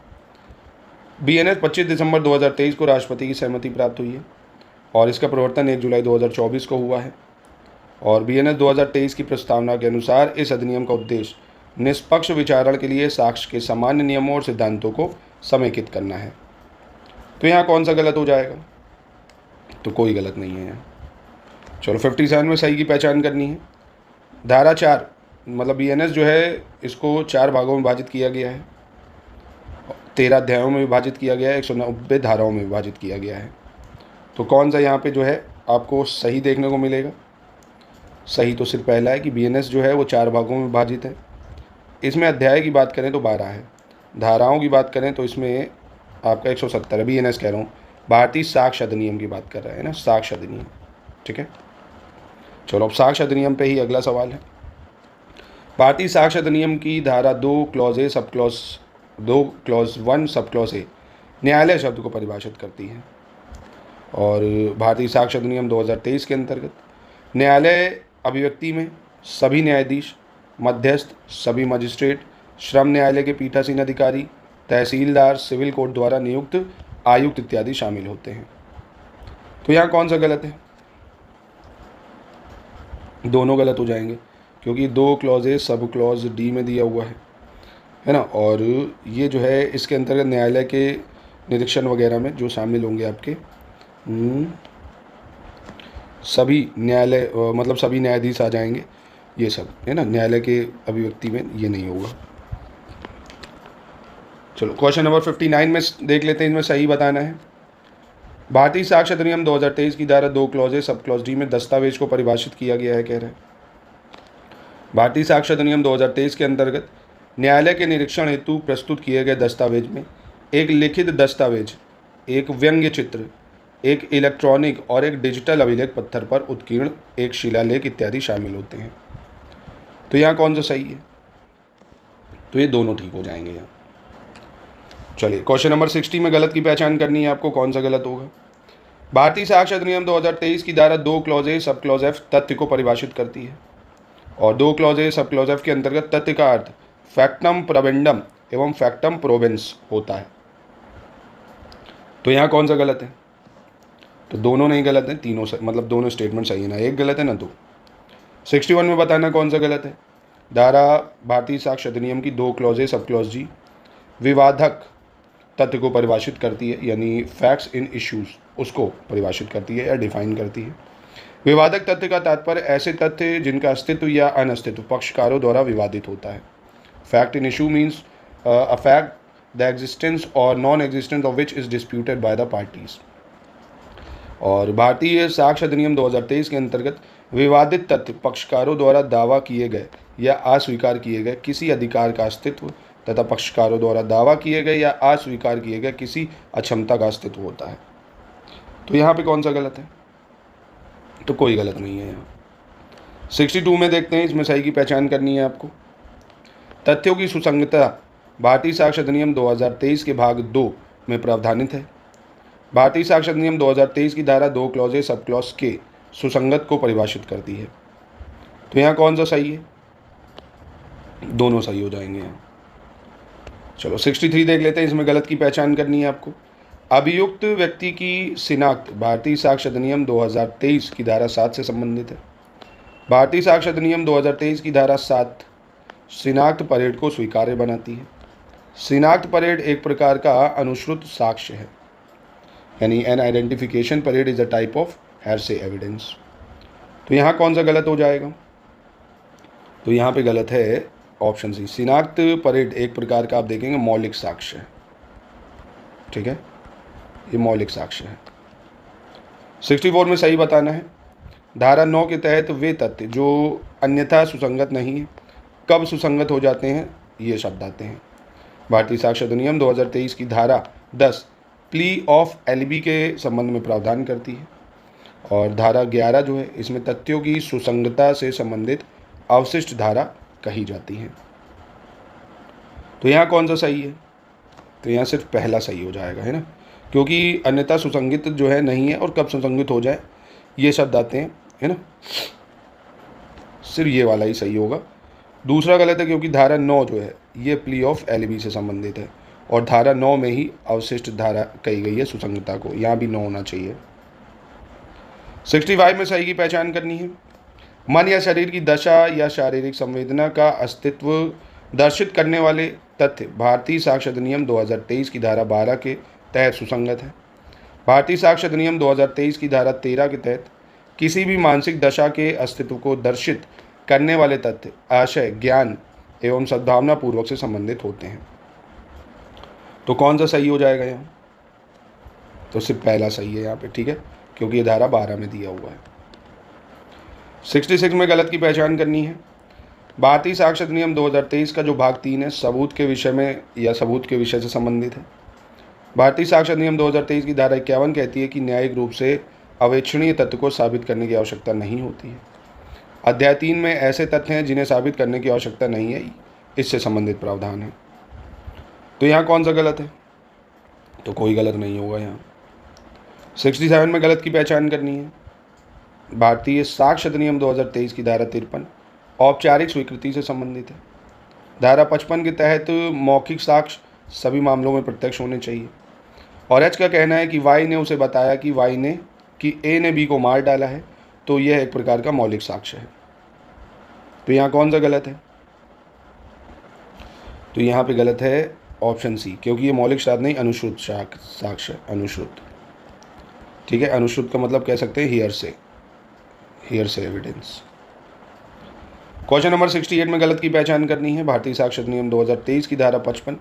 [SPEAKER 2] बीएनएस 25 दिसंबर 2023 को राष्ट्रपति की सहमति प्राप्त हुई है और इसका प्रवर्तन 1 जुलाई 2024 को हुआ है। और बीएनएस 2023 की प्रस्तावना के अनुसार इस अधिनियम का उद्देश्य निष्पक्ष विचारण के लिए साक्ष्य के सामान्य नियमों और सिद्धांतों को समेकित करना है। तो यहाँ कौन सा गलत हो जाएगा? तो कोई गलत नहीं है यहाँ। चलो 57 में सही की पहचान करनी है। धारा 4 मतलब बीएनएस जो है इसको 4 भागों में विभाजित किया गया है, 13 अध्यायों में विभाजित किया गया है, 190 धाराओं में विभाजित किया गया है। तो कौन सा यहाँ पे जो है आपको सही देखने को मिलेगा? सही तो सिर्फ पहला है कि बीएनएस जो है वो 4 भागों में विभाजित है। इसमें अध्याय की बात करें तो 12 है, धाराओं की बात करें तो इसमें आपका 170 है। बीएनएस कह रहा हूँ, भारतीय साक्ष्य अधिनियम की बात कर रहा है ना, साक्ष्य अधिनियम। ठीक है, चलो अब साक्ष्य अधिनियम पे ही अगला सवाल है। भारतीय साक्ष्य अधिनियम की धारा 2 clause A sub clause 2 clause 1 sub clause A न्यायालय शब्द को परिभाषित करती है। और भारतीय साक्ष्य अधिनियम 2023 के अंतर्गत न्यायालय अभिव्यक्ति में सभी न्यायाधीश, मध्यस्थ, सभी मजिस्ट्रेट, श्रम न्यायालय के पीठासीन अधिकारी, तहसीलदार, सिविल कोर्ट द्वारा नियुक्त आयुक्त इत्यादि शामिल होते हैं। तो यहाँ कौन सा गलत है? दोनों गलत हो जाएंगे, क्योंकि 2 clause A sub clause D में दिया हुआ है ना। और ये जो है इसके अंतर्गत न्यायालय के निरीक्षण वगैरह में जो शामिल होंगे आपके सभी न्यायालय मतलब सभी न्यायाधीश आ जाएंगे, ये सब है ना। न्यायालय के अभिव्यक्ति में ये नहीं होगा। चलो क्वेश्चन नंबर 59 में देख लेते हैं, इसमें सही बताना है। भारतीय साक्ष्य अधिनियम 2023 की धारा 2 clause A sub clause D में दस्तावेज को परिभाषित किया गया है, कह रहे हैं। भारतीय साक्ष्य अधिनियम 2023 के अंतर्गत न्यायालय के निरीक्षण हेतु प्रस्तुत किए गए दस्तावेज में एक लिखित दस्तावेज, एक व्यंग्य चित्र, एक इलेक्ट्रॉनिक और एक डिजिटल अभिलेख पत्थर पर उत्कीर्ण एक शिलालेख इत्यादि शामिल होते हैं। तो यहाँ कौन सा सही है? तो ये दोनों ठीक हो जाएंगे यहाँ। चलिए क्वेश्चन नंबर 60 में गलत की पहचान करनी है आपको, कौन सा गलत होगा। भारतीय साक्ष्य अधिनियम 2023 की धारा 2 clause A sub clause F तथ्य को परिभाषित करती है और 2 clause A sub clause F के अंतर्गत तथ्य का अर्थ फैक्टम प्रोबेंडम एवं फैक्टम प्रोवेंस होता है। तो यहाँ कौन सा गलत है? तो दोनों नहीं गलत है, तीनों मतलब दोनों स्टेटमेंट सही है ना, एक गलत है ना। तो 61 में बताना कौन सा गलत है। धारा भारतीय साक्ष्य अधिनियम की 2 क्लॉज ए सब क्लॉज जी विवादक तथ्य को परिभाषित करती है, यानी फैक्ट्स इन इश्यूज उसको परिभाषित करती है या डिफाइन करती है। विवादक तथ्य का तात्पर्य ऐसे तथ्य जिनका अस्तित्व या अनस्तित्व पक्षकारों द्वारा विवादित होता है। Fact in issue means a fact the existence और non existence of which is disputed by the parties. और भारतीय साक्ष्य अधिनियम 2023 के अंतर्गत विवादित तथ्य पक्षकारों द्वारा दावा किए गए या अस्वीकार किए गए किसी अधिकार का अस्तित्व तथा पक्षकारों द्वारा दावा किए गए या अस्वीकार किए गए किसी अक्षमता का अस्तित्व होता है। तो यहाँ पे कौन सा गलत है? तो कोई गलत नहीं है यहाँ। 62 में देखते हैं, इसमें सही की पहचान करनी है आपको। तथ्यों की सुसंगतता भारतीय साक्ष्य अधिनियम 2023 के भाग 2 में प्रावधानित है। भारतीय साक्ष्य अधिनियम 2023 की धारा 2 क्लॉज ए सब क्लॉज के सुसंगत को परिभाषित करती है। तो यहाँ कौन सा सही है? दोनों सही हो जाएंगे यहाँ। चलो 63 देख लेते हैं, इसमें गलत की पहचान करनी है आपको। अभियुक्त व्यक्ति की शिनाख्त भारतीय साक्ष्य अधिनियम 2023 की धारा 7 से संबंधित है। भारतीय साक्ष्य अधिनियम 2023 की धारा 7 शिनाख्त परेड को स्वीकार्य बनाती है। शिनाख्त परेड एक प्रकार का अनुश्रुत साक्ष्य है, यानी an identification parade is a type of hearsay evidence. तो यहाँ कौन सा गलत हो जाएगा? तो यहाँ पे गलत है ऑप्शन सी। शिनाख्त परेड एक प्रकार का आप देखेंगे मौलिक साक्ष्य है। ठीक है, ये मौलिक साक्ष्य है। 64 में सही बताना है। धारा 9 के तहत वे तथ्य जो अन्यथा सुसंगत नहीं है कब सुसंगत हो जाते हैं, ये शब्द आते हैं। भारतीय साक्ष्य अधिनियम 2023 की धारा 10 प्ली ऑफ एलिबी के संबंध में प्रावधान करती है और धारा 11 जो है इसमें तथ्यों की सुसंगतता से संबंधित अवशिष्ट धारा कही जाती है। तो यहाँ कौन सा सही है? तो यहाँ सिर्फ पहला सही हो जाएगा, है ना, क्योंकि अन्यथा सुसंगत जो है नहीं है, और कब सुसंगत हो जाए ये शब्द आते हैं, है ना। सिर्फ ये वाला ही सही होगा। दूसरा गलत है, क्योंकि धारा 9 जो है ये प्ली ऑफ एलिबी से संबंधित है, और धारा 9 में ही अवशिष्ट धारा कही गई है सुसंगतता को, यहाँ भी 9 होना चाहिए। 65 में सही की पहचान करनी है। मन या शरीर की दशा या शारीरिक संवेदना का अस्तित्व दर्शित करने वाले तथ्य भारतीय साक्ष्य अधिनियम 2023 की धारा 12 के तहत सुसंगत है। भारतीय साक्ष्य अधिनियम 2023 की धारा 13 के तहत किसी भी मानसिक दशा के अस्तित्व को दर्शित करने वाले तथ्य आशय, ज्ञान एवं सद्भावना पूर्वक से संबंधित होते हैं। तो कौन सा सही हो जाएगा यहाँ? तो सिर्फ पहला सही है यहाँ पे, ठीक है, क्योंकि ये धारा 12 में दिया हुआ है। 66 में गलत की पहचान करनी है। भारतीय साक्ष्य अधिनियम 2023 का जो भाग 3 है सबूत के विषय में या सबूत के विषय से संबंधित है। भारतीय साक्ष्य अधिनियम 2023 की धारा 51 कहती है कि न्यायिक रूप से अवेक्षणीय तथ्य को साबित करने की आवश्यकता नहीं होती है। अध्याय 3 में ऐसे तथ्य हैं जिन्हें साबित करने की आवश्यकता नहीं है, इससे संबंधित प्रावधान है। तो यहाँ कौन सा गलत है? तो कोई गलत नहीं होगा यहाँ। 67 में गलत की पहचान करनी है। भारतीय साक्ष्य अधिनियम 2023 की धारा 53 औपचारिक स्वीकृति से संबंधित है। धारा 55 के तहत मौखिक साक्ष्य सभी मामलों में प्रत्यक्ष होने चाहिए, और एच का कहना है कि वाई ने उसे बताया कि ए ने बी को मार डाला है, तो यह एक प्रकार का मौलिक साक्ष्य है। तो यहाँ कौन सा गलत है? तो यहाँ पे गलत है ऑप्शन सी, क्योंकि ये मौलिक साक्ष्य नहीं, अनुश्रुत साक्ष्य, अनुश्रुत, ठीक है। अनुश्रुत का मतलब कह सकते हैं हियर से एविडेंस। क्वेश्चन नंबर 68 में गलत की पहचान करनी है। भारतीय साक्ष्य अधिनियम 2023 की धारा 55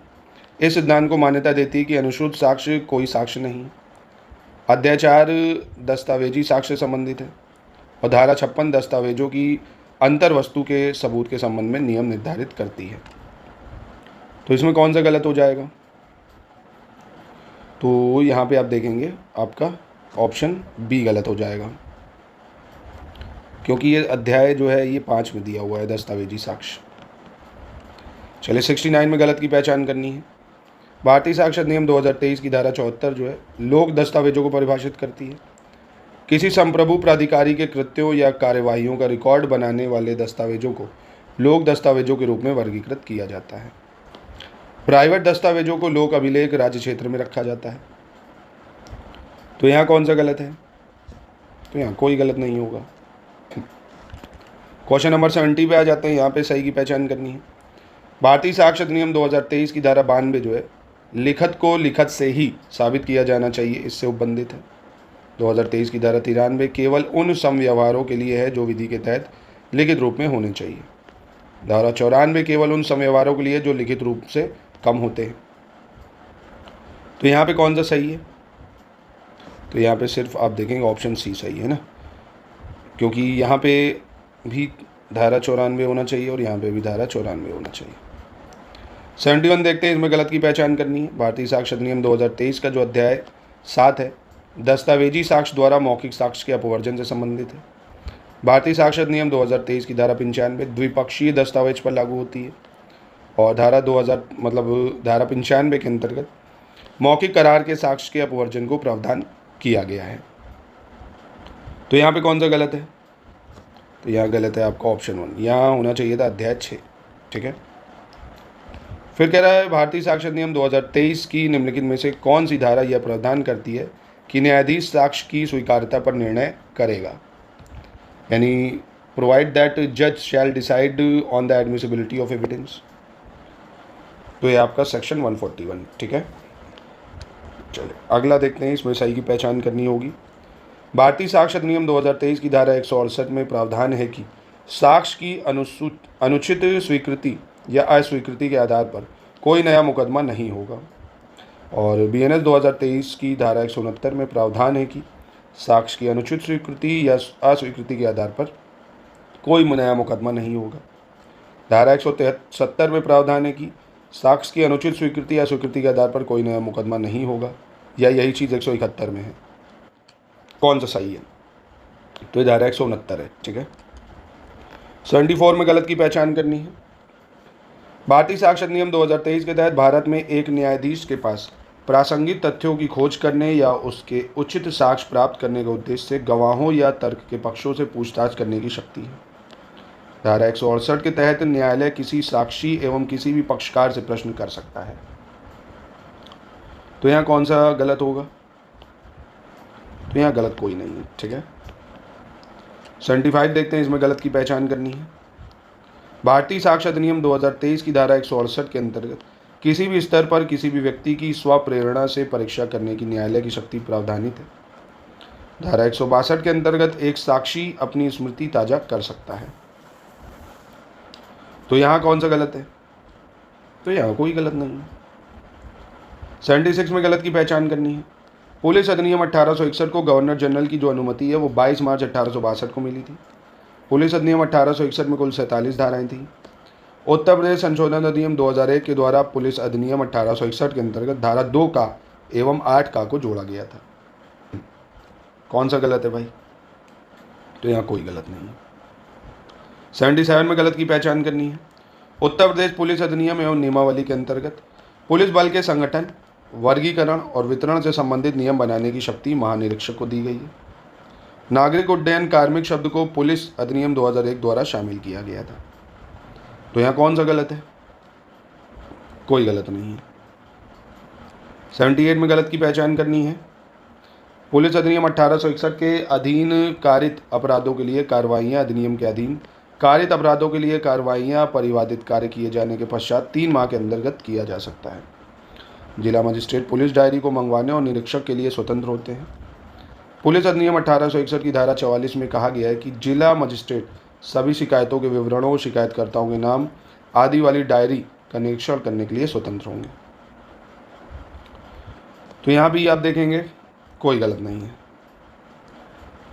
[SPEAKER 2] इस सिद्धांत को मान्यता देती है कि अनुश्रुत साक्ष्य कोई साक्ष्य नहीं है। अध्याय 4 दस्तावेजी साक्ष्य से संबंधित है, और धारा 56 दस्तावेजों की अंतर वस्तु के सबूत के संबंध में नियम निर्धारित करती है। तो इसमें कौन सा गलत हो जाएगा? तो यहाँ पे आप देखेंगे आपका ऑप्शन बी गलत हो जाएगा, क्योंकि ये अध्याय जो है ये 5 में दिया हुआ है दस्तावेजी साक्ष्य। चलिए 69 में गलत की पहचान करनी है। भारतीय साक्ष्य अधिनियम 2023 की धारा 74 जो है लोक दस्तावेजों को परिभाषित करती है। किसी संप्रभु प्राधिकारी के कृत्यों या कार्यवाहियों का रिकॉर्ड बनाने वाले दस्तावेजों को लोक दस्तावेजों के रूप में वर्गीकृत किया जाता है। प्राइवेट दस्तावेजों को लोक अभिलेख राज्य क्षेत्र में रखा जाता है। तो यहाँ कौन सा गलत है? तो यहाँ कोई गलत नहीं होगा। क्वेश्चन नंबर 70 पे आ जाते हैं। यहाँ पे सही की पहचान करनी है। भारतीय साक्ष्य अधिनियम 2023 की धारा 92 जो है लिखत को लिखत से ही साबित किया जाना चाहिए, इससे उपबंधित है। 2023 की धारा 93 केवल उन समव्यवहारों के लिए है जो विधि के तहत लिखित रूप में होने चाहिए। धारा 94 केवल उन समव्यवहारों के लिए जो लिखित रूप से कम होते हैं। तो यहाँ पे कौन सा सही है? तो यहाँ पे सिर्फ आप देखेंगे ऑप्शन सी सही है ना, क्योंकि यहाँ पे भी धारा 94 होना चाहिए और यहाँ पे भी धारा 94 होना चाहिए। 71 देखते हैं, इसमें गलत की पहचान करनी है। भारतीय साक्ष्य अधिनियम 2023 का जो अध्याय 7 है दस्तावेजी साक्ष्य द्वारा मौखिक साक्ष्य के अपवर्जन से संबंधित है। भारतीय साक्ष्य अधिनियम 2023 की धारा 95 द्विपक्षीय दस्तावेज पर लागू होती है, और धारा 95 के अंतर्गत मौखिक करार के साक्ष्य के अपवर्जन को प्रावधान किया गया है। तो यहाँ पे कौन सा गलत है? तो यहाँ गलत है आपका ऑप्शन 1, यहाँ होना चाहिए था अध्याय 6, ठीक है। फिर कह रहा है भारतीय साक्ष्य अधिनियम 2023 की निम्नलिखित में से कौन सी धारा यह प्रावधान करती है कि न्यायाधीश साक्ष्य की स्वीकार्यता पर निर्णय करेगा, यानी प्रोवाइड दैट जज shall decide on the admissibility of evidence. तो ये आपका सेक्शन 141, ठीक है। चलिए अगला देखते हैं, इसमें सही की पहचान करनी होगी। भारतीय साक्ष्य अधिनियम 2023 की धारा 168 में प्रावधान है कि साक्ष्य की अनुचित स्वीकृति या अस्वीकृति के आधार पर कोई नया मुकदमा नहीं होगा। और BNS 2023 की धारा 169 में प्रावधान है कि साक्ष्य की अनुचित स्वीकृति या अस्वीकृति के आधार पर कोई नया मुकदमा नहीं होगा। धारा 173 में प्रावधान है कि साक्ष्य की अनुचित स्वीकृति या स्वीकृति के आधार पर कोई नया मुकदमा नहीं होगा, या यही चीज़ 171 में है। कौन सा सही है? तो ये धारा 169 है, ठीक है। 74 में गलत की पहचान करनी है। भारतीय साक्ष्य अधिनियम 2023 के तहत भारत में एक न्यायाधीश के पास प्रासंगिक तथ्यों की खोज करने या उसके उचित साक्ष्य प्राप्त करने के उद्देश्य से गवाहों या तर्क के पक्षों से पूछताछ करने की शक्ति है। धारा 168 के तहत न्यायालय किसी साक्षी एवं किसी भी पक्षकार से प्रश्न कर सकता है। तो यहाँ कौन सा गलत होगा? तो यहाँ गलत कोई नहीं है, ठीक है। 75 देखते हैं, इसमें गलत की पहचान करनी है। भारतीय साक्ष्य अधिनियम 2023 की धारा 168 के अंतर्गत किसी भी स्तर पर किसी भी व्यक्ति की स्वप्रेरणा से परीक्षा करने की न्यायालय की शक्ति प्रावधानित है। धारा 162 के अंतर्गत एक साक्षी अपनी स्मृति ताजा कर सकता है। तो यहाँ कौन सा गलत है? तो यहाँ कोई गलत नहीं है। 76 में गलत की पहचान करनी है। पुलिस अधिनियम 1861 को गवर्नर जनरल की जो अनुमति है वो 22 मार्च 1862 को मिली थी। पुलिस अधिनियम 1861 में कुल 47 धाराएं थी। उत्तर प्रदेश संशोधन अधिनियम 2001 के द्वारा पुलिस अधिनियम 1861 के अंतर्गत धारा 2 का एवं 8 का को जोड़ा गया था। कौन सा गलत है भाई? तो यहाँ कोई गलत नहीं है। 77 में गलत की पहचान करनी है। उत्तर प्रदेश पुलिस अधिनियम एवं नियमावली के अंतर्गत पुलिस बल के संगठन, वर्गीकरण और वितरण से संबंधित नियम बनाने की शक्ति महानिरीक्षक को दी गई है। नागरिक उड्डयन कार्मिक शब्द को पुलिस अधिनियम 2001 द्वारा शामिल किया गया था। तो यहाँ कौन सा गलत है? कोई गलत नहीं है। 78 में गलत की पहचान करनी है। पुलिस अधिनियम 1861 के अधीन कारित अपराधों के लिए कार्रवाइयाँ अधिनियम के अधीन कारित अपराधों के लिए कार्रवाइयाँ परिवादित कार्य किए जाने के पश्चात 3 माह के अंतर्गत किया जा सकता है। जिला मजिस्ट्रेट पुलिस डायरी को मंगवाने और निरीक्षक के लिए स्वतंत्र होते हैं। पुलिस अधिनियम 1861 की धारा 44 में कहा गया है कि जिला मजिस्ट्रेट सभी शिकायतों के विवरणों, शिकायतकर्ताओं के नाम आदि वाली डायरी का निरीक्षण करने के लिए स्वतंत्र होंगे। तो यहाँ भी आप देखेंगे कोई गलत नहीं है।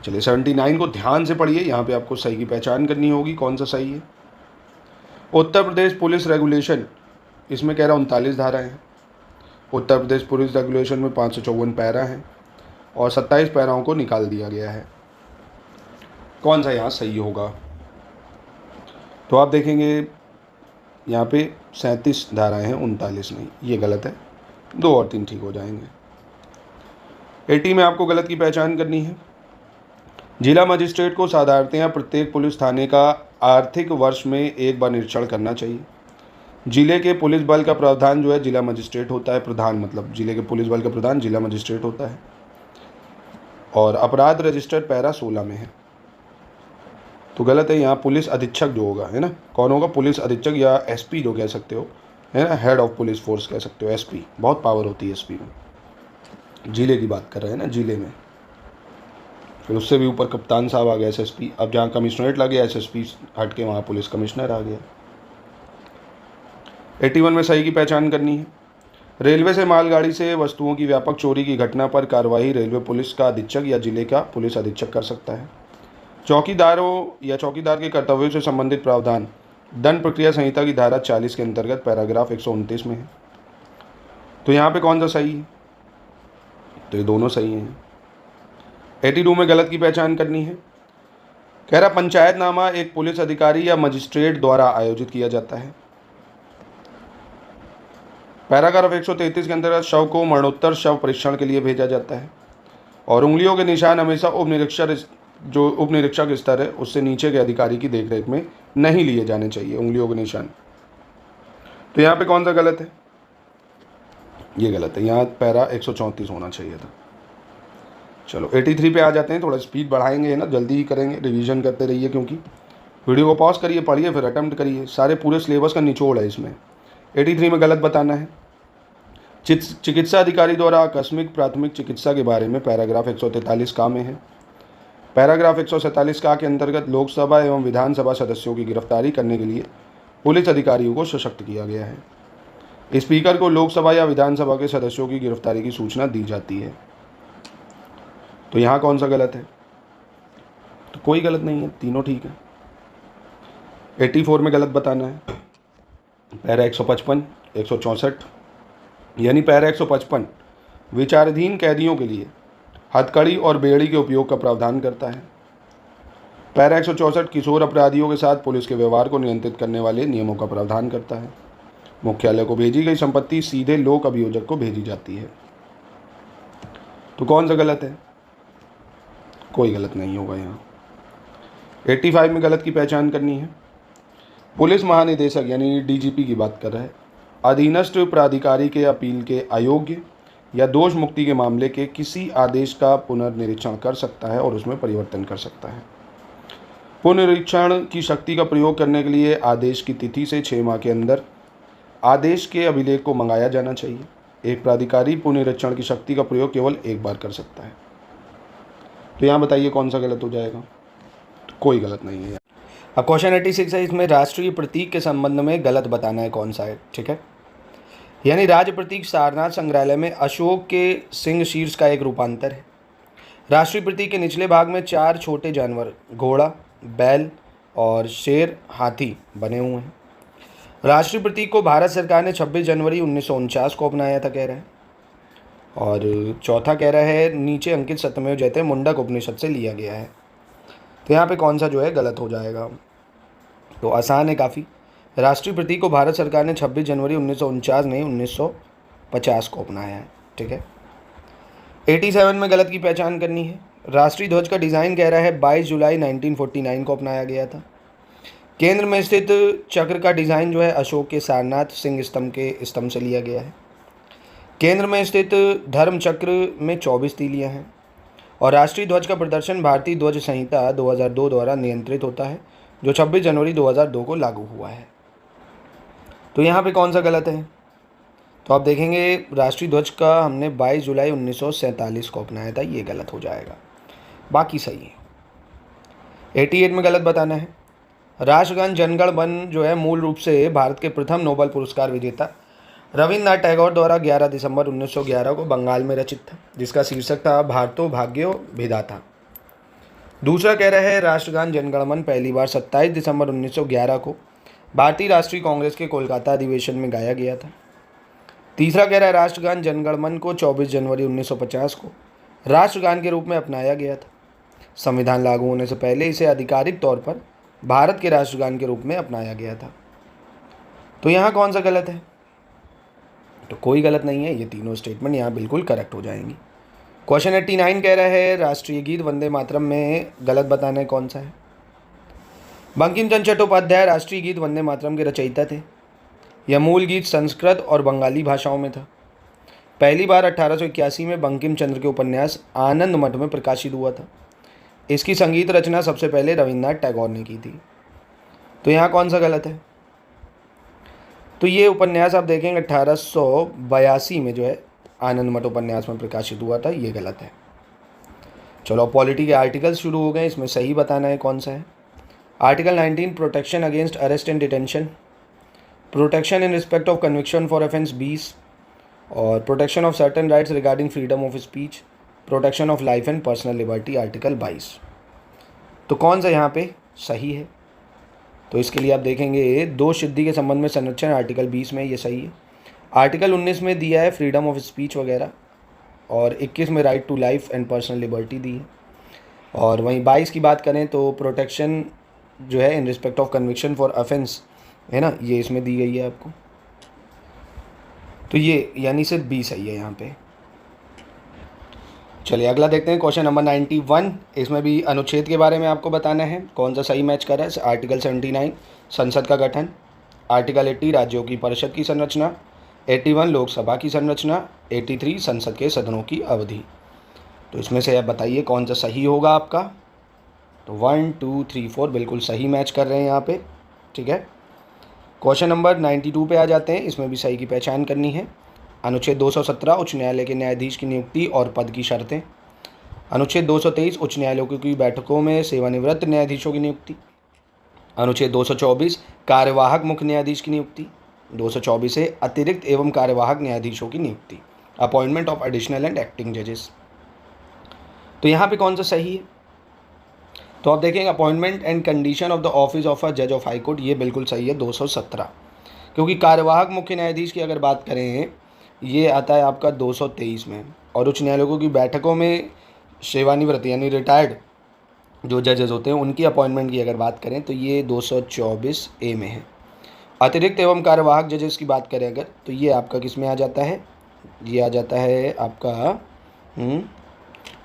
[SPEAKER 2] चलिए 79 को ध्यान से पढ़िए, यहाँ पे आपको सही की पहचान करनी होगी कौन सा सही है। उत्तर प्रदेश पुलिस रेगुलेशन, इसमें कह रहा 39 धाराएं हैं। उत्तर प्रदेश पुलिस रेगुलेशन में 554 पैरा हैं और 27 पैराओं को निकाल दिया गया है। कौन सा यहाँ सही होगा? तो आप देखेंगे यहाँ पे 37 धाराएं हैं, 39 नहीं, ये गलत है। 2 और 3 ठीक हो जाएंगे। 80 में आपको गलत की पहचान करनी है। जिला मजिस्ट्रेट को साधारणतया प्रत्येक पुलिस थाने का आर्थिक वर्ष में एक बार निरीक्षण करना चाहिए। जिले के पुलिस बल का प्रधान जो है जिला मजिस्ट्रेट होता है। प्रधान मतलब जिले के पुलिस बल का प्रधान जिला मजिस्ट्रेट होता है। और अपराध रजिस्टर पैरा 16 में है। तो गलत है यहाँ पुलिस अधीक्षक जो होगा, है ना, कौन होगा? पुलिस अधीक्षक या एसपी जो कह सकते हो, है ना, हेड ऑफ पुलिस फोर्स कह सकते हो। एसपी बहुत पावर होती है एसपी में। जिले की बात कर रहे हैं ना, जिले में। फिर उससे भी ऊपर कप्तान साहब आ गया एसएसपी। अब जहाँ कमिश्नरेट लगे एसएसपी हट के वहाँ पुलिस कमिश्नर आ गया। 81 में सही की पहचान करनी है। रेलवे से मालगाड़ी से वस्तुओं की व्यापक चोरी की घटना पर कार्रवाई रेलवे पुलिस का अधीक्षक या जिले का पुलिस अधीक्षक कर सकता है। चौकीदारों या चौकीदार के कर्तव्यों से संबंधित प्रावधान दंड प्रक्रिया संहिता की धारा 40 के अंतर्गत पैराग्राफ 129 में है। तो यहाँ पे कौन सा सही है? तो ये दोनों सही हैं। 82 में गलत की पहचान करनी है। कह रहा पंचायतनामा एक पुलिस अधिकारी या मजिस्ट्रेट द्वारा आयोजित किया जाता है। पैराग्राफ 133 के अंतर्गत शव को मरणोत्तर शव परीक्षण के लिए भेजा जाता है और उंगलियों के निशान हमेशा उप निरीक्षक स्तर है उससे नीचे के अधिकारी की देखरेख में नहीं लिए जाने चाहिए उंगलियों के निशान। तो यहाँ पे कौन सा गलत है? ये गलत है, यहाँ पैरा 134 होना चाहिए था। चलो 83 पे आ जाते हैं। थोड़ा स्पीड बढ़ाएंगे, है ना, जल्दी ही करेंगे, रिवीजन करते रहिए, क्योंकि वीडियो को पॉज करिए, पढ़िए, फिर अटेम्प्ट करिए। सारे पूरे सिलेबस का निचोड़ है इसमें। 83 में गलत बताना है। चिकित्सा अधिकारी द्वारा आकस्मिक प्राथमिक चिकित्सा के बारे में पैराग्राफ 143 का में है। पैराग्राफ 147 का के अंतर्गत लोकसभा एवं विधानसभा सदस्यों की गिरफ्तारी करने के लिए पुलिस अधिकारियों को सशक्त किया गया है। स्पीकर को लोकसभा या विधानसभा के सदस्यों की गिरफ्तारी की सूचना दी जाती है। तो यहाँ कौन सा गलत है? तो कोई गलत नहीं है, तीनों ठीक है। 84 में गलत बताना है। पैरा 155, 164 यानी पैरा 155 विचाराधीन कैदियों के लिए हथकड़ी और बेड़ी के उपयोग का प्रावधान करता है। पैरा 164 किशोर अपराधियों के साथ पुलिस के व्यवहार को नियंत्रित करने वाले नियमों का प्रावधान करता है। मुख्यालय को भेजी गई संपत्ति सीधे लोक अभियोजक को भेजी जाती है। तो कौन सा गलत है? कोई गलत नहीं होगा यहाँ। 85 में गलत की पहचान करनी है। पुलिस महानिदेशक यानी डीजीपी की बात कर रहा है, अधीनस्थ प्राधिकारी के अपील के अयोग्य या दोष मुक्ति के मामले के किसी आदेश का पुनर्निरीक्षण कर सकता है और उसमें परिवर्तन कर सकता है। पुनरीक्षण की शक्ति का प्रयोग करने के लिए आदेश की तिथि से 6 माह के अंदर आदेश के अभिलेख को मंगाया जाना चाहिए। एक प्राधिकारी पुनरीक्षण की शक्ति का प्रयोग केवल एक बार कर सकता है। तो यहाँ बताइए कौन सा गलत हो जाएगा? तो कोई गलत नहीं है।
[SPEAKER 3] अब क्वेश्चन 86 है, इसमें राष्ट्रीय प्रतीक के संबंध में गलत बताना है कौन सा है। ठीक है, यानी राज्य प्रतीक सारनाथ संग्रहालय में अशोक के सिंह शीर्ष का एक रूपांतर है। राष्ट्रीय प्रतीक के निचले भाग में 4 छोटे जानवर घोड़ा, बैल और शेर, हाथी बने हुए हैं। राष्ट्रीय प्रतीक को भारत सरकार ने 26 जनवरी 1949 को अपनाया था, कह रहा है। और चौथा कह रहा है नीचे अंकित सत्यमेव जयते मुंडक उपनिषद से लिया गया है। तो यहाँ पे कौन सा जो है गलत हो जाएगा? तो आसान है काफ़ी। राष्ट्रीय प्रतीक को भारत सरकार ने 26 जनवरी 1949 नहीं 1950 को अपनाया है। ठीक है, 87 में गलत की पहचान करनी है। राष्ट्रीय ध्वज का डिज़ाइन कह रहा है 22 जुलाई 1949 को अपनाया गया था। केंद्र में स्थित चक्र का डिज़ाइन जो है अशोक के सारनाथ सिंह स्तंभ के स्तंभ से लिया गया है। केंद्र में स्थित धर्म चक्र में 24 तीलियाँ हैं। और राष्ट्रीय ध्वज का प्रदर्शन भारतीय ध्वज संहिता 2002 द्वारा नियंत्रित होता है, जो 26 जनवरी 2002 को लागू हुआ है। तो यहाँ पे कौन सा गलत है? तो आप देखेंगे राष्ट्रीय ध्वज का हमने 22 जुलाई 1947 को अपनाया था, ये गलत हो जाएगा, बाकी सही है। 88 में गलत बताना है। राष्ट्रगान जनगण मन जो है मूल रूप से भारत के प्रथम नोबेल पुरस्कार विजेता रविन्द्रनाथ टैगोर द्वारा 11 दिसंबर 1911 को बंगाल में रचित था, जिसका शीर्षक था भारतो भाग्यो विधाता। दूसरा कह रहा है राष्ट्रगान जनगण मन पहली बार 27 दिसंबर 1911 को भारतीय राष्ट्रीय कांग्रेस के कोलकाता अधिवेशन में गाया गया था। तीसरा कह रहा है राष्ट्रगान जनगण मन को 24 जनवरी 1950 को राष्ट्रगान के रूप में अपनाया गया था। संविधान लागू होने से पहले इसे आधिकारिक तौर पर भारत के राष्ट्रगान के रूप में अपनाया गया था। तो यहाँ कौन सा गलत है? तो कोई गलत नहीं है, ये तीनों स्टेटमेंट यहाँ बिल्कुल करेक्ट हो जाएंगी। क्वेश्चन 89 कह रहा है राष्ट्रीय गीत वंदे मातरम में गलत बताना है कौन सा है। बंकिम चंद्र चट्टोपाध्याय राष्ट्रीय गीत वंदे मातरम के रचयिता थे। यह मूल गीत संस्कृत और बंगाली भाषाओं में था। पहली बार 1881 में बंकिम चंद्र के उपन्यास आनंद मठ में प्रकाशित हुआ था। इसकी संगीत रचना सबसे पहले रविन्द्रनाथ टैगोर ने की थी। तो यहाँ कौन सा गलत है? तो ये उपन्यास आप देखेंगे 1882 में जो है आनंद मठ उपन्यास में प्रकाशित हुआ था, ये गलत है। चलो पॉलिटी के आर्टिकल्स शुरू हो गए, इसमें सही बताना है कौन सा है। Article 19 protection against arrest and detention, protection in respect of conviction for offence 20 और protection of certain rights regarding freedom of speech, protection of life and personal liberty article 22। तो कौन सा यहाँ पे सही है? तो इसके लिए आप देखेंगे दो सिद्धि के संबंध में संरक्षण आर्टिकल 20 में, ये सही है। आर्टिकल 19 में दिया है फ्रीडम ऑफ स्पीच वगैरह, और 21 में right to life and personal liberty दी है। और वहीं 22 की बात करें तो प्रोटेक्शन जो है in respect of conviction for offence है ना, ये इसमें दी गई है आपको। तो ये यानी सिर्फ 20 सही है यहाँ पे। चलिए अगला देखते हैं क्वेश्चन नंबर 91। इसमें भी अनुच्छेद के बारे में आपको बताना है कौन सा सही मैच कर रहा है। आर्टिकल 79 संसद का गठन, आर्टिकल 80 राज्यों की परिषद की संरचना, 81 लोकसभा की संरचना, 83 संसद के सदनों की अवधि। तो इसमें से आप बताइए कौन सा सही होगा आपका। तो 1 2 3 4 बिल्कुल सही मैच कर रहे हैं यहाँ पे। ठीक है, क्वेश्चन नंबर 92 पे आ जाते हैं। इसमें भी सही की पहचान करनी है। अनुच्छेद 217 उच्च न्यायालय के न्यायाधीश की नियुक्ति और पद की शर्तें। अनुच्छेद 223 उच्च न्यायालयों की बैठकों में सेवानिवृत्त न्यायाधीशों की नियुक्ति। अनुच्छेद 224 कार्यवाहक मुख्य न्यायाधीश की नियुक्ति। 224 है अतिरिक्त एवं कार्यवाहक न्यायाधीशों की नियुक्ति, appointment of additional and acting जजेस। तो यहाँ पे कौन सा सही है? तो आप देखेंगे appointment and condition of the office of a जज ऑफ हाई कोर्ट, ये बिल्कुल सही है 217, क्योंकि कार्यवाहक मुख्य न्यायाधीश की अगर बात करें ये आता है आपका 223 में, और उच्च न्यायालयों की बैठकों में सेवानिवृत्त यानी रिटायर्ड जो जजेस होते हैं उनकी अपॉइंटमेंट की अगर बात करें तो ये 224 ए में है। अतिरिक्त एवं कार्यवाहक जजेस की बात करें अगर तो ये आपका किस में आ जाता है? ये आ जाता है आपका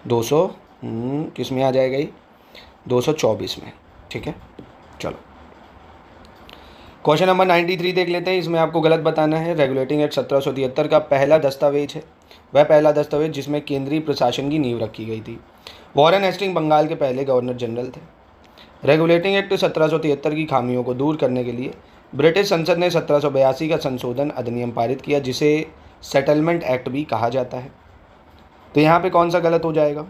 [SPEAKER 3] 200 किस में आ जाएगा ये, 224 में, ठीक है। चलो क्वेश्चन नंबर 93 देख लेते हैं। इसमें आपको गलत बताना है। रेगुलेटिंग एक्ट 1773 का पहला दस्तावेज है, वह पहला दस्तावेज जिसमें केंद्रीय प्रशासन की नींव रखी गई थी। वॉरेन हेस्टिंग बंगाल के पहले गवर्नर जनरल थे। रेगुलेटिंग एक्ट 1773 की खामियों को दूर करने के लिए ब्रिटिश संसद ने 1782 का संशोधन अधिनियम पारित किया, जिसे सेटलमेंट एक्ट भी कहा जाता है। तो यहाँ पे कौन सा गलत हो जाएगा,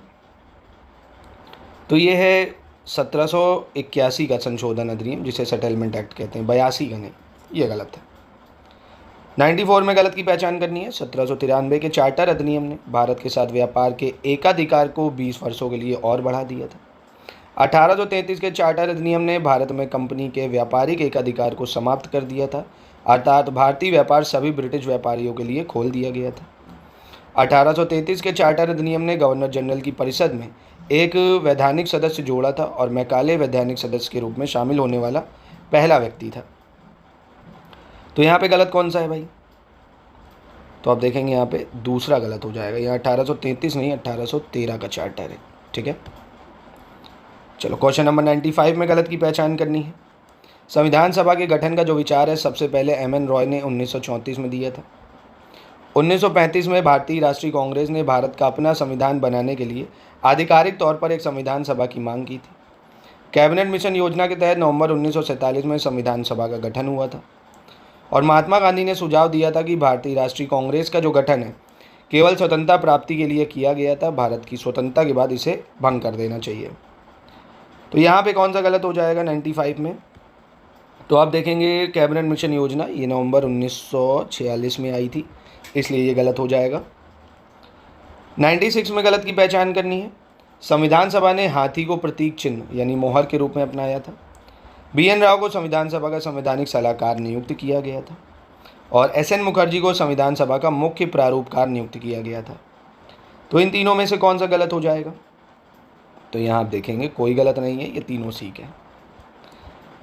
[SPEAKER 3] तो ये है 1781 का संशोधन अधिनियम, जिसे सेटलमेंट एक्ट कहते हैं, 82 का नहीं, ये गलत है। 94 में गलत की पहचान करनी है। 1793 के चार्टर अधिनियम ने भारत के साथ व्यापार के एकाधिकार को 20 वर्षों के लिए और बढ़ा दिया था। 1833 के चार्टर अधिनियम ने भारत में कंपनी के व्यापारिक एकाधिकार को समाप्त कर दिया था, अर्थात भारतीय व्यापार सभी ब्रिटिश व्यापारियों के लिए खोल दिया गया था। 1833 के चार्टर अधिनियम ने गवर्नर जनरल की परिषद में एक वैधानिक सदस्य जोड़ा था और मैकाले वैधानिक सदस्य के रूप में शामिल होने वाला पहला व्यक्ति था। तो यहाँ पे गलत कौन सा है भाई, तो आप देखेंगे यहाँ पे दूसरा गलत हो जाएगा। यहाँ 1833 नहीं, 1813 का चार्टर है, ठीक है। चलो क्वेश्चन नंबर 95 में गलत की पहचान करनी है। संविधान सभा के गठन का जो विचार है, सबसे पहले एम.एन. रॉय ने 1934 में दिया था। 1935 में भारतीय राष्ट्रीय कांग्रेस ने भारत का अपना संविधान बनाने के लिए आधिकारिक तौर पर एक संविधान सभा की मांग की थी। कैबिनेट मिशन योजना के तहत नवंबर 1947 में संविधान सभा का गठन हुआ था और महात्मा गांधी ने सुझाव दिया था कि भारतीय राष्ट्रीय कांग्रेस का जो गठन है केवल स्वतंत्रता प्राप्ति के लिए किया गया था, भारत की स्वतंत्रता के बाद इसे भंग कर देना चाहिए। तो यहाँ पे कौन सा गलत हो जाएगा 95 में, तो आप देखेंगे कैबिनेट मिशन योजना ये नवंबर 1946 में आई थी, इसलिए ये गलत हो जाएगा। 96 में गलत की पहचान करनी है। संविधान सभा ने हाथी को प्रतीक चिन्ह यानी मोहर के रूप में अपनाया था। बी.एन. राव को संविधान सभा का संवैधानिक सलाहकार नियुक्त किया गया था और एस.एन. मुखर्जी को संविधान सभा का मुख्य प्रारूपकार नियुक्त किया गया था। तो इन तीनों में से कौन सा गलत हो जाएगा, तो यहाँ आप देखेंगे कोई गलत नहीं है, ये तीनों ठीक है।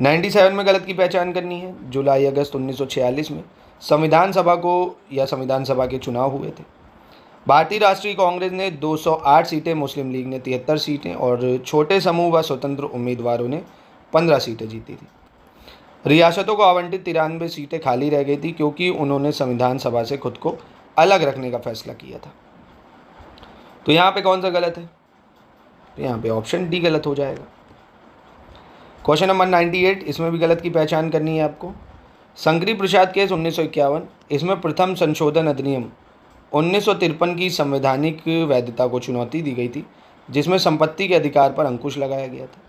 [SPEAKER 3] 97 में गलत की पहचान करनी है। जुलाई अगस्त 1946 में संविधान सभा को या संविधान सभा के चुनाव हुए थे। भारतीय राष्ट्रीय कांग्रेस ने 208 सीटें, मुस्लिम लीग ने 73 सीटें और छोटे समूह व स्वतंत्र उम्मीदवारों ने 15 सीटें जीती थी। रियासतों को आवंटित 93 सीटें खाली रह गई थी क्योंकि उन्होंने संविधान सभा से खुद को अलग रखने का फैसला किया था। तो यहाँ पे कौन सा गलत है, तो यहाँ पे ऑप्शन डी गलत हो जाएगा। क्वेश्चन नंबर 98, इसमें भी गलत की पहचान करनी है आपको। शंकरी प्रसाद केस 1951, इसमें प्रथम संशोधन अधिनियम 1953 की संवैधानिक वैधता को चुनौती दी गई थी, जिसमें संपत्ति के अधिकार पर अंकुश लगाया गया था।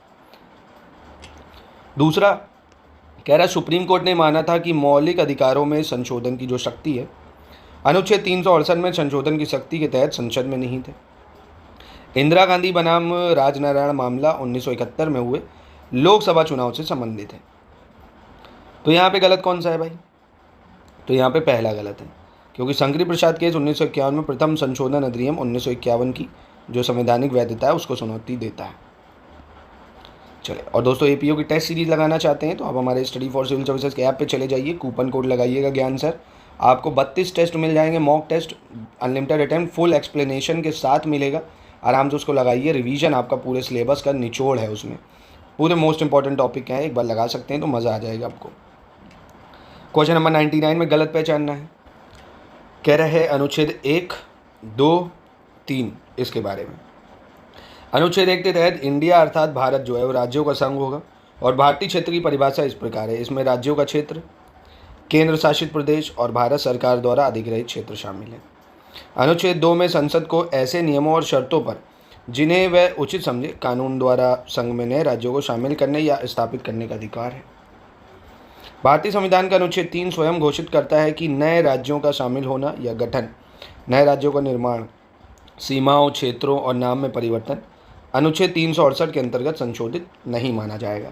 [SPEAKER 3] दूसरा कह रहा सुप्रीम कोर्ट ने माना था कि मौलिक अधिकारों में संशोधन की जो शक्ति है अनुच्छेद 368 में संशोधन की शक्ति के तहत संसद में नहीं थे। इंदिरा गांधी बनाम राजनारायण मामला 1971 में हुए लोकसभा चुनाव से संबंधित है। तो यहाँ पे गलत कौन सा है भाई, तो यहाँ पे पहला गलत है क्योंकि शंकरी प्रसाद केस 1951 में प्रथम संशोधन अधिनियम 1951 की जो संवैधानिक वैधता है उसको चुनौती देता है। चले, और दोस्तों एपीओ की टेस्ट सीरीज लगाना चाहते हैं तो आप हमारे स्टडी फॉर सिविल सर्विसेज के ऐप पे चले जाइए, कूपन कोड लगाइएगा ज्ञान सर, आपको 32 टेस्ट मिल जाएंगे, mock test, unlimited attempt, full explanation के साथ मिलेगा। आराम से उसको लगाइए, रिवीजन आपका पूरे सिलेबस का निचोड़ है, उसमें पूरे मोस्ट इंपॉर्टेंट टॉपिक हैं, एक बार लगा सकते हैं तो मज़ा आ जाएगा आपको। क्वेश्चन नंबर 99 में गलत पहचानना है। कह रहे हैं अनुच्छेद 1, 2, 3 इसके बारे में। अनुच्छेद 1 के तहत इंडिया अर्थात भारत जो है वो राज्यों का संघ होगा और भारतीय क्षेत्र की परिभाषा इस प्रकार है, इसमें राज्यों का क्षेत्र, केंद्र शासित प्रदेश और भारत सरकार द्वारा अधिग्रहित क्षेत्र शामिल है। अनुच्छेद 2 में संसद को ऐसे नियमों और शर्तों पर जिन्हें वह उचित समझे कानून द्वारा संघ में नए राज्यों को शामिल करने या स्थापित करने का अधिकार है। भारतीय संविधान का अनुच्छेद 3 स्वयं घोषित करता है कि नए राज्यों का शामिल होना या गठन, नए राज्यों का निर्माण, सीमाओं, क्षेत्रों और नाम में परिवर्तन अनुच्छेद 368 के अंतर्गत संशोधित नहीं माना जाएगा।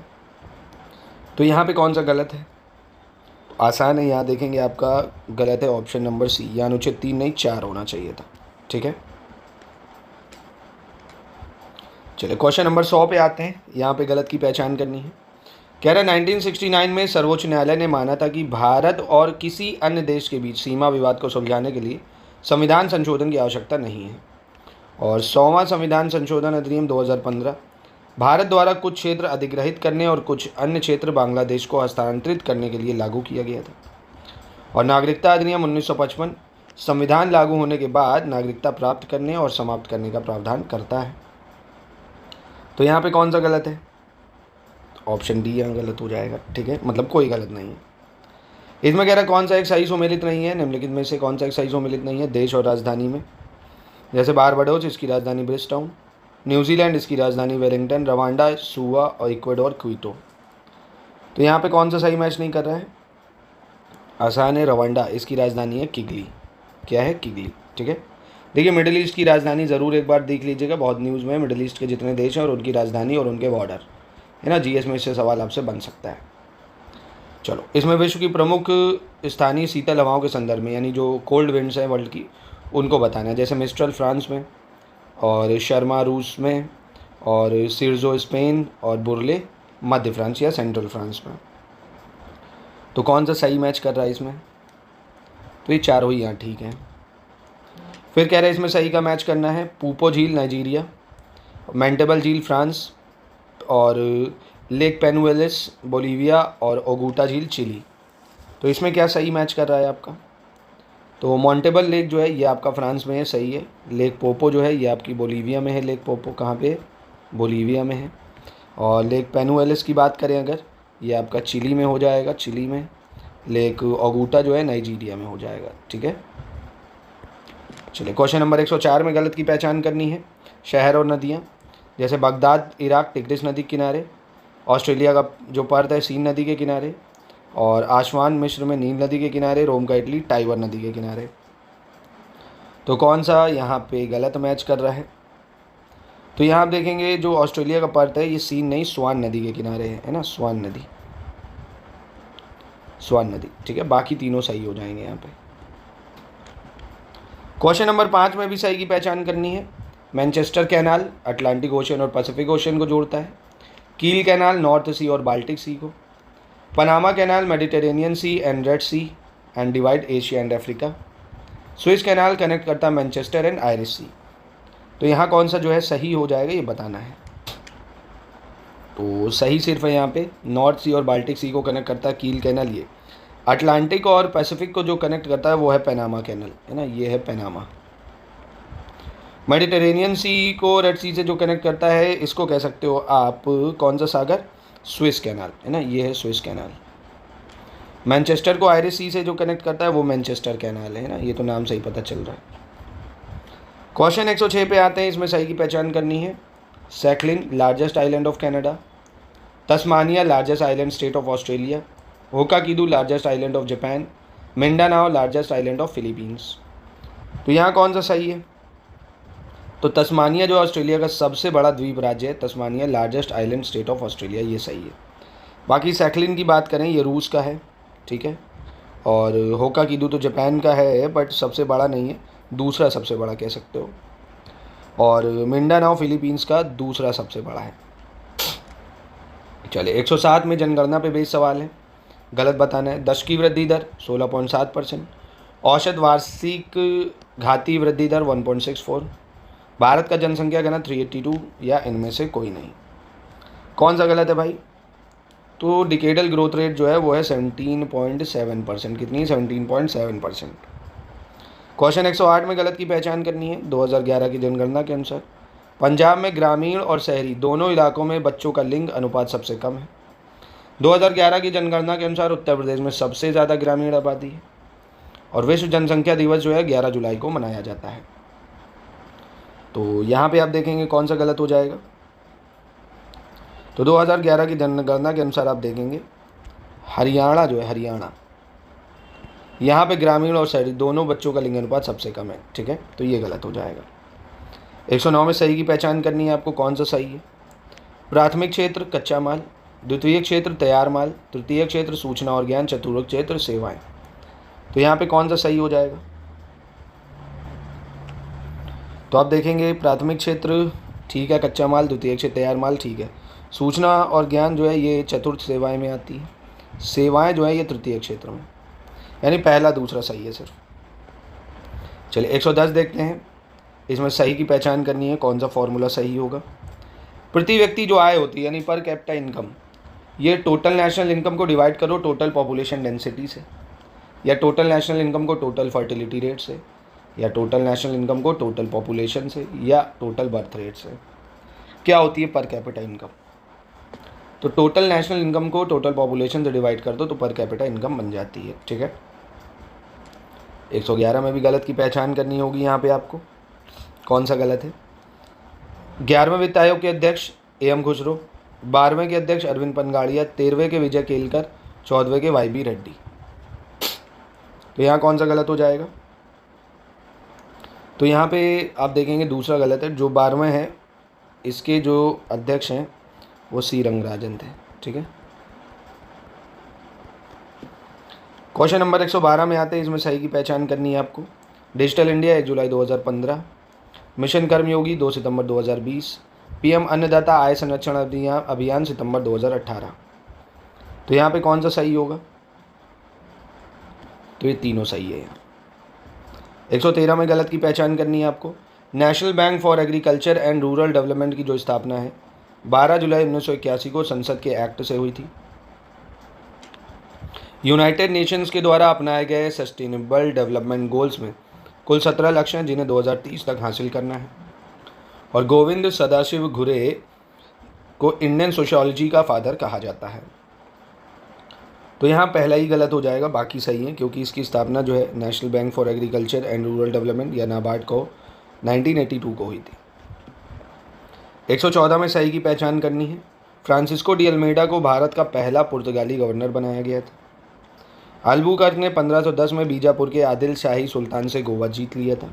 [SPEAKER 3] तो यहाँ पे कौन सा गलत है, आसान है, यहाँ देखेंगे आपका गलत है ऑप्शन नंबर सी, या अनुच्छेद 3 नहीं 4 होना चाहिए था। ठीक है, चलिए क्वेश्चन नंबर 100 पे आते हैं। यहाँ पे गलत की पहचान करनी है। कह रहा 1969 में सर्वोच्च न्यायालय ने माना था कि भारत और किसी अन्य देश के बीच सीमा विवाद को सुलझाने के लिए संविधान संशोधन की आवश्यकता नहीं है। और 100वां संविधान संशोधन अधिनियम 2015 भारत द्वारा कुछ क्षेत्र अधिग्रहित करने और कुछ अन्य क्षेत्र बांग्लादेश को हस्तांतरित करने के लिए लागू किया गया था। और नागरिकता अधिनियम 1955 संविधान लागू होने के बाद नागरिकता प्राप्त करने और समाप्त करने का प्रावधान करता है। तो यहाँ पे कौन सा गलत है? ऑप्शन डी यहाँ गलत हो जाएगा, ठीक है, मतलब कोई गलत नहीं है। इसमें कह रहा है कौन सा एक सही सम्मिलित नहीं है, निम्नलिखित में से कौन सा एक सही सम्मिलित नहीं है देश और राजधानी में? जैसे बारबाडोस, इसकी राजधानी ब्रिजटाउन, न्यूजीलैंड, इसकी राजधानी वेलिंगटन, रवांडा, सुआ और इक्वाडोर क्विटो। तो यहाँ पे कौन सा सही मैच नहीं कर रहा है? आसान है, रवांडा, इसकी राजधानी है किगली। क्या है? किगली, ठीक है। देखिए मिडिल ईस्ट की राजधानी ज़रूर एक बार देख लीजिएगा, बहुत न्यूज़ में मिडिल ईस्ट के जितने देश हैं और उनकी राजधानी और उनके बॉर्डर, है ना, जीएस में इससे सवाल आपसे बन सकता है। चलो, इसमें विश्व की प्रमुख स्थानीय शीतल हवाओं के संदर्भ में, यानी जो कोल्ड विंड्स हैं वर्ल्ड की, उनको बताना है। जैसे मिस्ट्रल फ्रांस में, और शर्मा रूस में, और सिरजो स्पेन, और बुरले मध्य फ्रांस या सेंट्रल फ्रांस में। तो कौन सा सही मैच कर रहा है इसमें? तो ये चारों ही यहाँ ठीक हैं। फिर कह रहे हैं इसमें सही का मैच करना है पूपो झील नाइजीरिया, मेंटेबल झील फ्रांस, और लेक पेनुएलिस बोलीविया, और ओगुटा झील चिली। तो इसमें क्या सही मैच कर रहा है आपका? तो मॉन्टेबल लेक जो है ये आपका फ्रांस में है, सही है। लेक पोपो जो है ये आपकी बोलीविया में है। लेक पोपो कहाँ पे? बोलीविया में है। और लेक पेनुएलिस की बात करें अगर, ये आपका चिली में हो जाएगा, चिली में। लेक ओगुटा जो है नाइजीरिया में हो जाएगा, ठीक है। चलिए, क्वेश्चन नंबर 104 में गलत की पहचान करनी है। शहर और नदियाँ, जैसे बगदाद इराक टिग्रिस नदी के किनारे, ऑस्ट्रेलिया का जो पर्थ है सीन नदी के किनारे, और आसवान मिस्र में नील नदी के किनारे, रोम का इटली टाइबर नदी के किनारे। तो कौन सा यहाँ पे गलत मैच कर रहा है? तो यहाँ आप देखेंगे जो ऑस्ट्रेलिया का पर्थ है ये सीन नहीं स्वान नदी के किनारे है ना, स्वान नदी, स्वान नदी, ठीक है। बाकी तीनों सही हो जाएंगे यहाँ पे। क्वेश्चन नंबर 5 में भी सही की पहचान करनी है। मैनचेस्टर कैनाल अटलांटिक ओशन और पैसिफिक ओशन को जोड़ता है। कील कैनाल नॉर्थ सी और बाल्टिक सी को। Panama Canal Mediterranean Sea and Red Sea and divide Asia and Africa. Swiss canal connect करता है मैनचेस्टर एंड आयरिश सी। तो यहाँ कौन सा जो है सही हो जाएगा ये बताना है। तो सही सिर्फ है यहाँ पे नॉर्थ सी और बाल्टिक सी को कनेक्ट करता है कील कैनाल। ये अटलांटिक और पैसिफिक को जो कनेक्ट करता है वो है पनामा कैनाल, है ना, ये है पनामा। मेडिटेरेनियन सी को रेड सी से जो कनेक्ट करता है इसको कह सकते हो आप कौन सा सागर? स्विस कैनाल, है ना, ये है स्विस कैनाल। मैनचेस्टर को आयरिश सी से जो कनेक्ट करता है वो मैनचेस्टर कैनाल है ना, ये तो नाम से ही पता चल रहा है। क्वेश्चन 106 पे आते हैं, इसमें सही की पहचान करनी है। Sakhalin largest island of Canada, Tasmania largest island state of Australia, Hokkaido largest island of Japan, Mindanao largest island of Philippines. तो यहाँ कौन सा सही है? तो तस्मानिया जो ऑस्ट्रेलिया का सबसे बड़ा द्वीप राज्य है, Tasmania largest island state of Australia, ये सही है। बाकी सैकलिन की बात करें ये रूस का है, ठीक है, और होकाकिडू तो जापान का है बट सबसे बड़ा नहीं है, दूसरा सबसे बड़ा कह सकते हो, और मिंडानाओ फिलीपींस का दूसरा सबसे बड़ा है। चलिए, 107 में जनगणना पे बेस्ड सवाल है, गलत बताना है। 10 की वृद्धि दर 16.7%, औसत वार्षिक घातीय वृद्धि दर 1.64, भारत का जनसंख्या घनत्व 382 या इनमें से कोई नहीं। कौन सा गलत है भाई? तो डिकेडल ग्रोथ रेट जो है वो है 17.7%। कितनी? 17.7%। क्वेश्चन 108 में गलत की पहचान करनी है। 2011 की जनगणना के अनुसार पंजाब में ग्रामीण और शहरी दोनों इलाकों में बच्चों का लिंग अनुपात सबसे कम है। 2011 की जनगणना के अनुसार उत्तर प्रदेश में सबसे ज़्यादा ग्रामीण आबादी है, और विश्व जनसंख्या दिवस जो है 11 जुलाई को मनाया जाता है। तो यहाँ पे आप देखेंगे कौन सा गलत हो जाएगा। तो 2011 की जनगणना के अनुसार आप देखेंगे हरियाणा जो है, हरियाणा, यहाँ पे ग्रामीण और शहरी दोनों बच्चों का लिंग अनुपात सबसे कम है, ठीक है, तो ये गलत हो जाएगा। 109 में सही की पहचान करनी है आपको, कौन सा सही है। प्राथमिक क्षेत्र कच्चा माल, द्वितीय क्षेत्र तैयार माल, तृतीय क्षेत्र सूचना और ज्ञान, चतुर्थ क्षेत्र सेवाएं। तो यहाँ पे कौन सा सही हो जाएगा? तो आप देखेंगे प्राथमिक क्षेत्र ठीक है, कच्चा माल, द्वितीय क्षेत्र तैयार माल ठीक है, सूचना और ज्ञान जो है ये चतुर्थ सेवाएं में आती है, सेवाएं जो है ये तृतीय क्षेत्र में, यानी पहला दूसरा सही है सिर्फ। चलिए 110 देखते हैं। इसमें सही की पहचान करनी है, कौन सा फॉर्मूला सही होगा। प्रति व्यक्ति जो आय होती है यानी पर कैपिटा इनकम, ये टोटल नेशनल इनकम को डिवाइड करो टोटल पॉपुलेशन डेंसिटी से, या टोटल नेशनल इनकम को टोटल फर्टिलिटी रेट से, या टोटल नेशनल इनकम को टोटल पॉपुलेशन से, या टोटल बर्थ रेट से। क्या होती है पर कैपिटा इनकम? तो टोटल नेशनल इनकम को टोटल पॉपुलेशन से डिवाइड कर दो तो पर कैपिटा इनकम बन जाती है। ठीक है, 111 में भी गलत की पहचान करनी होगी यहाँ पे आपको, कौन सा गलत है। 11वें वित्त आयोग के अध्यक्ष AM खुसरो, 12वें के अध्यक्ष अरविंद पनगाड़िया, 13वें के विजय केलकर, 14वें के YB रेड्डी। तो यहाँ कौन सा गलत हो जाएगा? तो यहाँ पे आप देखेंगे दूसरा गलत है। जो 12वें हैं इसके जो अध्यक्ष हैं वो C रंगराजन थे। ठीक है, क्वेश्चन नंबर 112 में आते हैं, इसमें सही की पहचान करनी है आपको। डिजिटल इंडिया 1 जुलाई 2015, मिशन कर्मयोगी 2 सितंबर 2020, PM अन्नदाता आय संरक्षण अभियान सितंबर 2018। तो यहाँ पे कौन सा सही होगा? तो ये तीनों सही है। 113 में गलत की पहचान करनी है आपको। National bank for agriculture and rural development की जो स्थापना है 12 जुलाई 1981 को संसद के एक्ट से हुई थी। यूनाइटेड नेशंस के द्वारा अपनाए गए सस्टेनेबल डेवलपमेंट गोल्स में कुल 17 लक्ष्य हैं जिन्हें 2030 तक हासिल करना है। और गोविंद सदाशिव घुरे को इंडियन सोशियोलॉजी का फादर कहा जाता है। तो यहाँ पहला ही गलत हो जाएगा, बाकी सही है, क्योंकि इसकी स्थापना जो है national bank for agriculture and rural development या नाबार्ड को 1982 को हुई थी। 114 में सही की पहचान करनी है। फ्रांसिस्को डी अल्मेडा को भारत का पहला पुर्तगाली गवर्नर बनाया गया था। अल्बुकर्क ने 1510 में बीजापुर के आदिल शाही सुल्तान से गोवा जीत लिया था।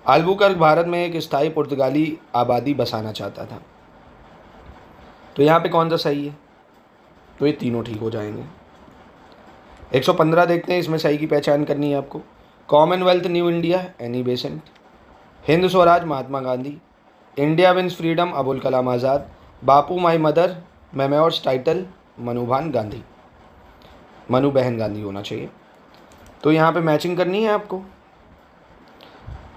[SPEAKER 3] अल्बुकर्क भारत में एक स्थायी पुर्तगाली आबादी बसाना चाहता था। तो यहाँ पे कौन सा सही है? तो ये तीनों ठीक हो जाएंगे। 115 देखते हैं, इसमें सही की पहचान करनी है आपको। Commonwealth New India Annie Besant, Hind Swaraj Mahatma Gandhi, India Wins Freedom Abul Kalam Azad, Bapu My Mother memoirs title Manubehn Gandhi होना चाहिए। तो यहाँ पे मैचिंग करनी है आपको,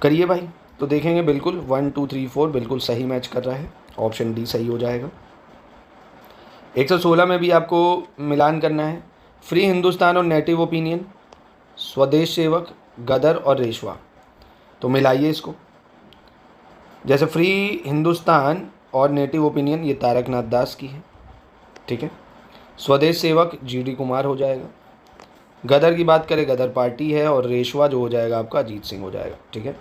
[SPEAKER 3] करिए भाई। तो देखेंगे बिल्कुल 1 2 3 4 बिल्कुल सही मैच कर रहा है, ऑप्शन डी सही हो जाएगा। 116 में भी आपको मिलान करना है। फ्री हिंदुस्तान और नेटिव ओपिनियन, स्वदेश सेवक, गदर और रेशवा। तो मिलाइए इसको। जैसे फ्री हिंदुस्तान और नेटिव ओपिनियन ये तारकनाथ दास की है। ठीक है, स्वदेश सेवक GD कुमार हो जाएगा। गदर की बात करें गदर पार्टी है, और रेशवा जो हो जाएगा आपका अजीत सिंह हो जाएगा। ठीक है,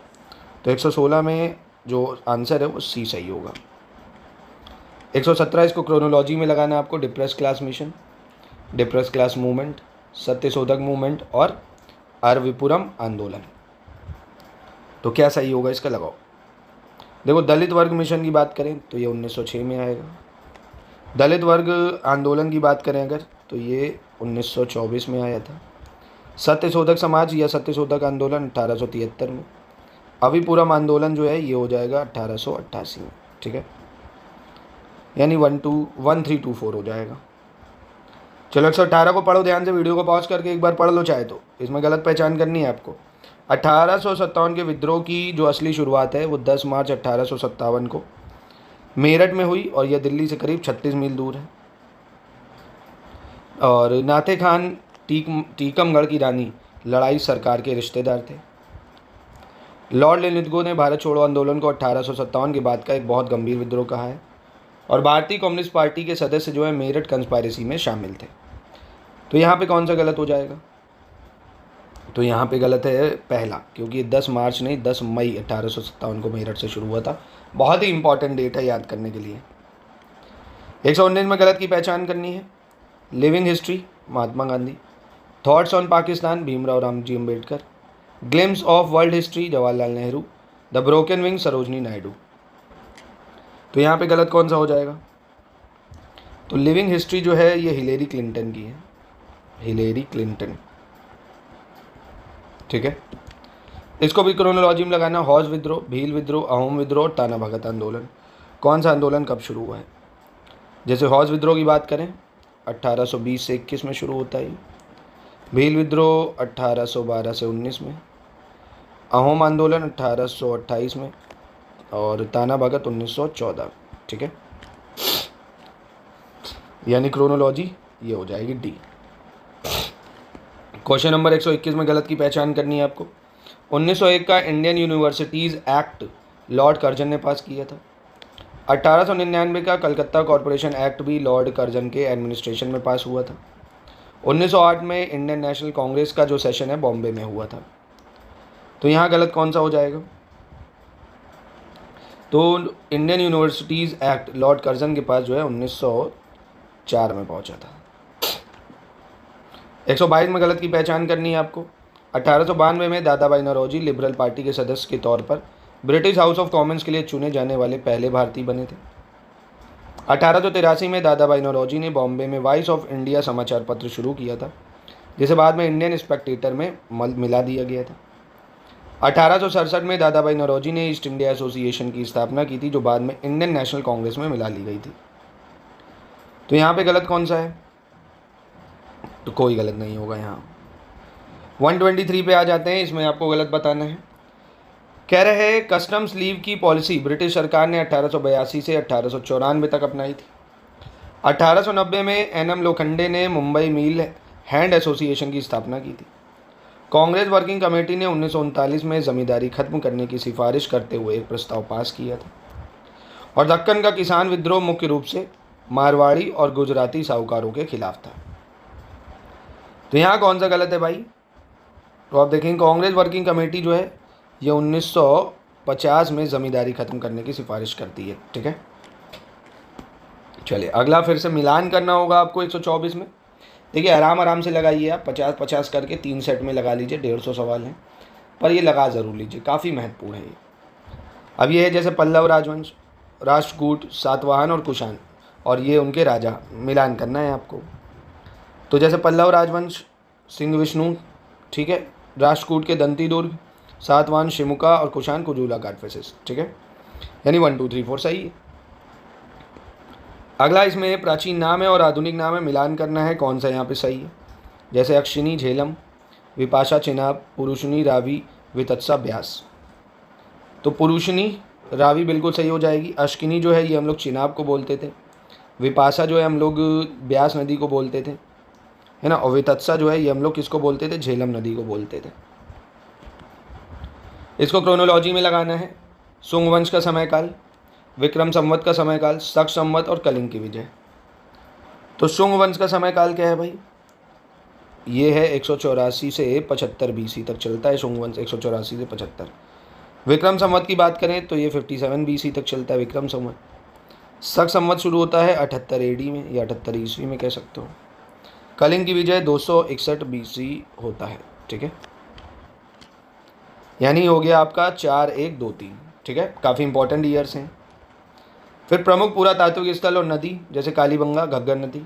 [SPEAKER 3] तो 116 में जो आंसर है वो C सही होगा। 117 इसको क्रोनोलॉजी में लगाना है आपको। Depress class mission, depress class movement, Satyashodhak movement और अरविपुरम आंदोलन। तो क्या सही होगा इसका लगाओ। देखो, दलित वर्ग मिशन की बात करें तो ये 1906 में आएगा। दलित वर्ग आंदोलन की बात करें अगर तो ये 1924 में आया था। सत्यशोधक समाज या सत्यशोधक आंदोलन 1873 में। अविपुरम आंदोलन जो है ये हो जाएगा 1888 में। ठीक है, यानी 1 3 2 4 हो जाएगा। चलो 118 को पढ़ो ध्यान से, वीडियो को पॉज करके एक बार पढ़ लो चाहे तो। इसमें गलत पहचान करनी है आपको। 1857 के विद्रोह की जो असली शुरुआत है वो 10 मार्च 1857 को मेरठ में हुई, और यह दिल्ली से करीब 36 मील दूर है। और नाथे खान टीकमगढ़ की रानी लड़ाई सरकार के रिश्तेदार थे। लॉर्ड लिनिथगो ने भारत छोड़ो आंदोलन को 1857 के बाद का एक बहुत गंभीर विद्रोह कहा है। और भारतीय कम्युनिस्ट पार्टी के सदस्य जो है मेरठ कंस्पायरेसी में शामिल थे। तो यहाँ पे कौन सा गलत हो जाएगा? तो यहाँ पे गलत है पहला, क्योंकि 10 मार्च नहीं 10 मई 1857 को मेरठ से शुरू हुआ था। बहुत ही इंपॉर्टेंट डेट है याद करने के लिए। 119 में गलत की पहचान करनी है। Living history Mahatma Gandhi, thoughts on Pakistan Bhimrao Ramji Ambedkar, glimpse of world history Jawaharlal Nehru, the broken wing Sarojini Naidu. तो यहाँ पे गलत कौन सा हो जाएगा? तो लिविंग हिस्ट्री जो है ये हिलेरी क्लिंटन की है, हिलेरी क्लिंटन। ठीक है, इसको भी क्रोनोलॉजी में लगाना। हौज विद्रोह, भील विद्रोह, अहोम विद्रोह, टाना भगत आंदोलन। कौन सा आंदोलन कब शुरू हुआ है? जैसे हौज विद्रोह की बात करें 1820 से 21 में शुरू होता है। भील विद्रोह 1812 से 19 में। अहोम आंदोलन 1828 में और ताना भगत 1914। ठीक है, यानी क्रोनोलॉजी ये हो जाएगी डी। क्वेश्चन नंबर 121 में गलत की पहचान करनी है आपको। 1901 का Indian universities act Lord Curzon ने पास किया था। 1899 का कलकत्ता कॉरपोरेशन एक्ट भी लॉर्ड कर्जन के एडमिनिस्ट्रेशन में पास हुआ था। 1908 में इंडियन नेशनल कांग्रेस का जो सेशन है बॉम्बे में हुआ था। तो यहाँ गलत कौन सा हो जाएगा? तो Indian universities act Lord Curzon के पास जो है 1904 में पहुँचा था। 122 में गलत की पहचान करनी है आपको। 1892 में दादा भाई नौरोजी लिबरल पार्टी के सदस्य के तौर पर ब्रिटिश हाउस ऑफ कॉमन्स के लिए चुने जाने वाले पहले भारतीय बने थे। 1883 में दादा भाई नौरोजी ने बॉम्बे में वॉइस ऑफ इंडिया समाचार पत्र शुरू किया था, जिसे बाद में इंडियन स्पेक्टेटर में मिला दिया गया था। 1867 में दादा भाई नौरोजी ने ईस्ट इंडिया एसोसिएशन की स्थापना की थी, जो बाद में इंडियन नेशनल कांग्रेस में मिला ली गई थी। तो यहाँ पे गलत कौन सा है? तो कोई गलत नहीं होगा यहाँ। 123 पे आ जाते हैं, इसमें आपको गलत बताना है। कह रहे हैं कस्टम्स लीव की पॉलिसी ब्रिटिश सरकार ने 1882 से 1894 तक अपनाई थी। 1890 में एन.एम. लोखंडे ने मुंबई मिल हैंड एसोसिएशन की स्थापना की थी। कांग्रेस वर्किंग कमेटी ने 1939 में ज़मींदारी खत्म करने की सिफारिश करते हुए एक प्रस्ताव पास किया था। और दक्कन का किसान विद्रोह मुख्य रूप से मारवाड़ी और गुजराती साहूकारों के खिलाफ था। तो यहाँ कौन सा गलत है भाई? तो आप देखेंगे कांग्रेस वर्किंग कमेटी जो है ये 1950 में ज़मींदारी ख़त्म करने की सिफारिश करती है। ठीक है, चलिए अगला फिर से मिलान करना होगा आपको 124 में। देखिए आराम से लगाइए आप, 50-50 करके 3 सेट में लगा लीजिए। 150 सवाल हैं, पर ये लगा ज़रूर लीजिए, काफ़ी महत्वपूर्ण है ये। अब ये है जैसे पल्लव राजवंश, राष्ट्रकूट, सातवाहन और कुषाण, और ये उनके राजा, मिलान करना है आपको। तो जैसे पल्लव राजवंश सिंह विष्णु, ठीक है, राष्ट्रकूट के दंती दुर्ग, सातवाहन शिमुका और कुषाण कुजूला कार्फेसिस। ठीक है, यानी 1 2 3 4 सही है। अगला इसमें प्राचीन नाम है और आधुनिक नाम है, मिलान करना है कौन सा यहाँ पे सही है। जैसे अक्षिनी झेलम, विपाशा चिनाब, पुरुषनी रावी, वितत्सा ब्यास। तो पुरुषनी रावी बिल्कुल सही हो जाएगी। अश्किनी जो है ये हम लोग चिनाब को बोलते थे। विपाशा जो है हम लोग ब्यास नदी को बोलते थे, है ना। और वितत्सा जो है ये हम लोग किसको बोलते थे? झेलम नदी को बोलते थे। इसको क्रोनोलॉजी में लगाना है। सुंग वंश का समयकाल, विक्रम संवत का समयकाल, शक संवत और कलिंग की विजय। तो सुंग वंश का समयकाल क्या है भाई? ये है 184 से 75 BC तक चलता है सुंग वंश, 184 से 75। विक्रम संवत की बात करें तो ये 57 BC तक चलता है विक्रम संवत। शक संवत शुरू होता है 78 AD में या 78 ईस्वी में कह सकते हो। कलिंग की विजय 261 BC होता है। ठीक है, यानी हो गया आपका 4 1 2 3। ठीक है, काफ़ी इंपॉर्टेंट ईयर्स हैं। फिर प्रमुख पुरातात्विक स्थल और नदी जैसे कालीबंगा, घग्गर नदी,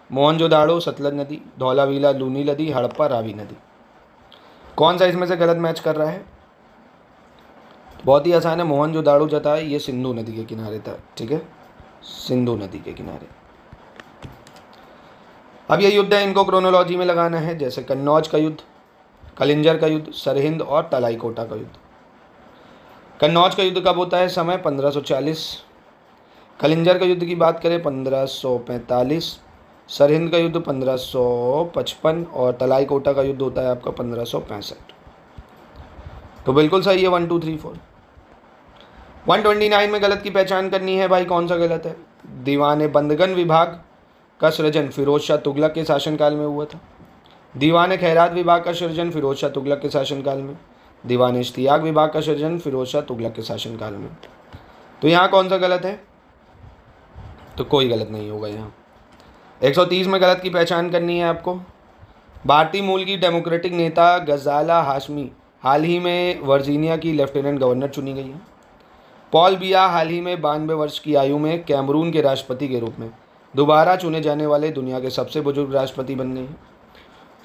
[SPEAKER 3] मोहनजोदाड़ो, सतलज नदी, धौलावीला, लूनी नदी, हड़प्पा, रावी नदी। कौन सा इसमें से गलत मैच कर रहा है? बहुत ही आसान है, मोहनजोदाड़ो जता है ये सिंधु नदी के किनारे था। ठीक है, सिंधु नदी के किनारे। अब ये युद्ध है, इनको क्रोनोलॉजी में लगाना है। जैसे कन्नौज का युद्ध, कलिंजर का युद्ध, सरहिंद और तलाईकोटा का युद्ध। कन्नौज का युद्ध कब होता है? समय 1540। कलिंजर का युद्ध की बात करें 1545। सरहिंद का युद्ध 1555 और तलाईकोटा का युद्ध होता है आपका 1565। तो बिल्कुल सही है 1 2 3 4। 129 में गलत की पहचान करनी है भाई, कौन सा गलत है? दीवान बंदगन विभाग का सृजन फिरोज शाह तुगलक के शासनकाल में हुआ था। दीवान खैरात विभाग का सृजन फिरोज शाह तुगलक के शासनकाल में। दीवान इश्तियाक विभाग का सृजन फिरोज शाह तुगलक के शासनकाल में। तो यहाँ कौन सा गलत है? तो कोई गलत नहीं होगा यहाँ। 130 में गलत की पहचान करनी है आपको। भारतीय मूल की डेमोक्रेटिक नेता गजाला हाशमी हाल ही में वर्जीनिया की लेफ्टिनेंट गवर्नर चुनी गई है। पॉल बिया हाल ही में 92 वर्ष की आयु में कैमरून के राष्ट्रपति के रूप में दोबारा चुने जाने वाले दुनिया के सबसे बुजुर्ग राष्ट्रपति बन गए हैं।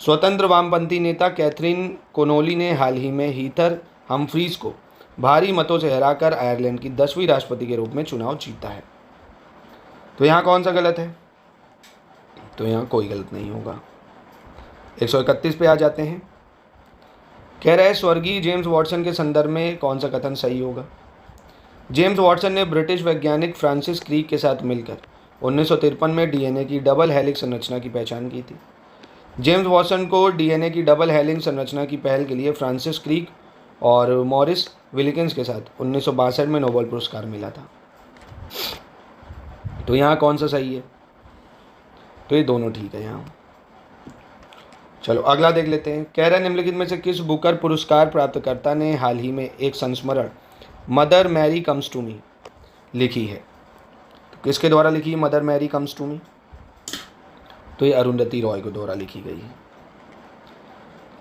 [SPEAKER 3] स्वतंत्र वामपंथी नेता कैथरीन कोनोली ने हाल ही में हीथर हम्फ्रीज को भारी मतों से हराकर आयरलैंड की 10वीं राष्ट्रपति के रूप में चुनाव जीता है। तो यहाँ कौन सा गलत है? तो यहाँ कोई गलत नहीं होगा। 131 पे आ जाते हैं। कह रहा है स्वर्गीय जेम्स वॉटसन के संदर्भ में कौन सा कथन सही होगा। जेम्स वॉटसन ने ब्रिटिश वैज्ञानिक फ्रांसिस क्रिक के साथ मिलकर 1953 में डीएनए की डबल हेलिक्स संरचना की पहचान की थी। जेम्स वॉटसन को डीएनए की डबल हेलिक्स संरचना की पहल के लिए फ्रांसिस क्रिक और मॉरिस विलिकिंस के साथ 1962 में नोबेल पुरस्कार मिला था। तो यहाँ कौन सा सही है? तो ये दोनों ठीक है यहाँ। चलो अगला देख लेते हैं। कह रहा है निम्नलिखित में से किस बुकर पुरस्कार प्राप्तकर्ता ने हाल ही में एक संस्मरण Mother Mary comes to me लिखी है? तो किसके द्वारा लिखी है Mother Mary comes to me? तो ये अरुंधति रॉय के द्वारा लिखी गई है।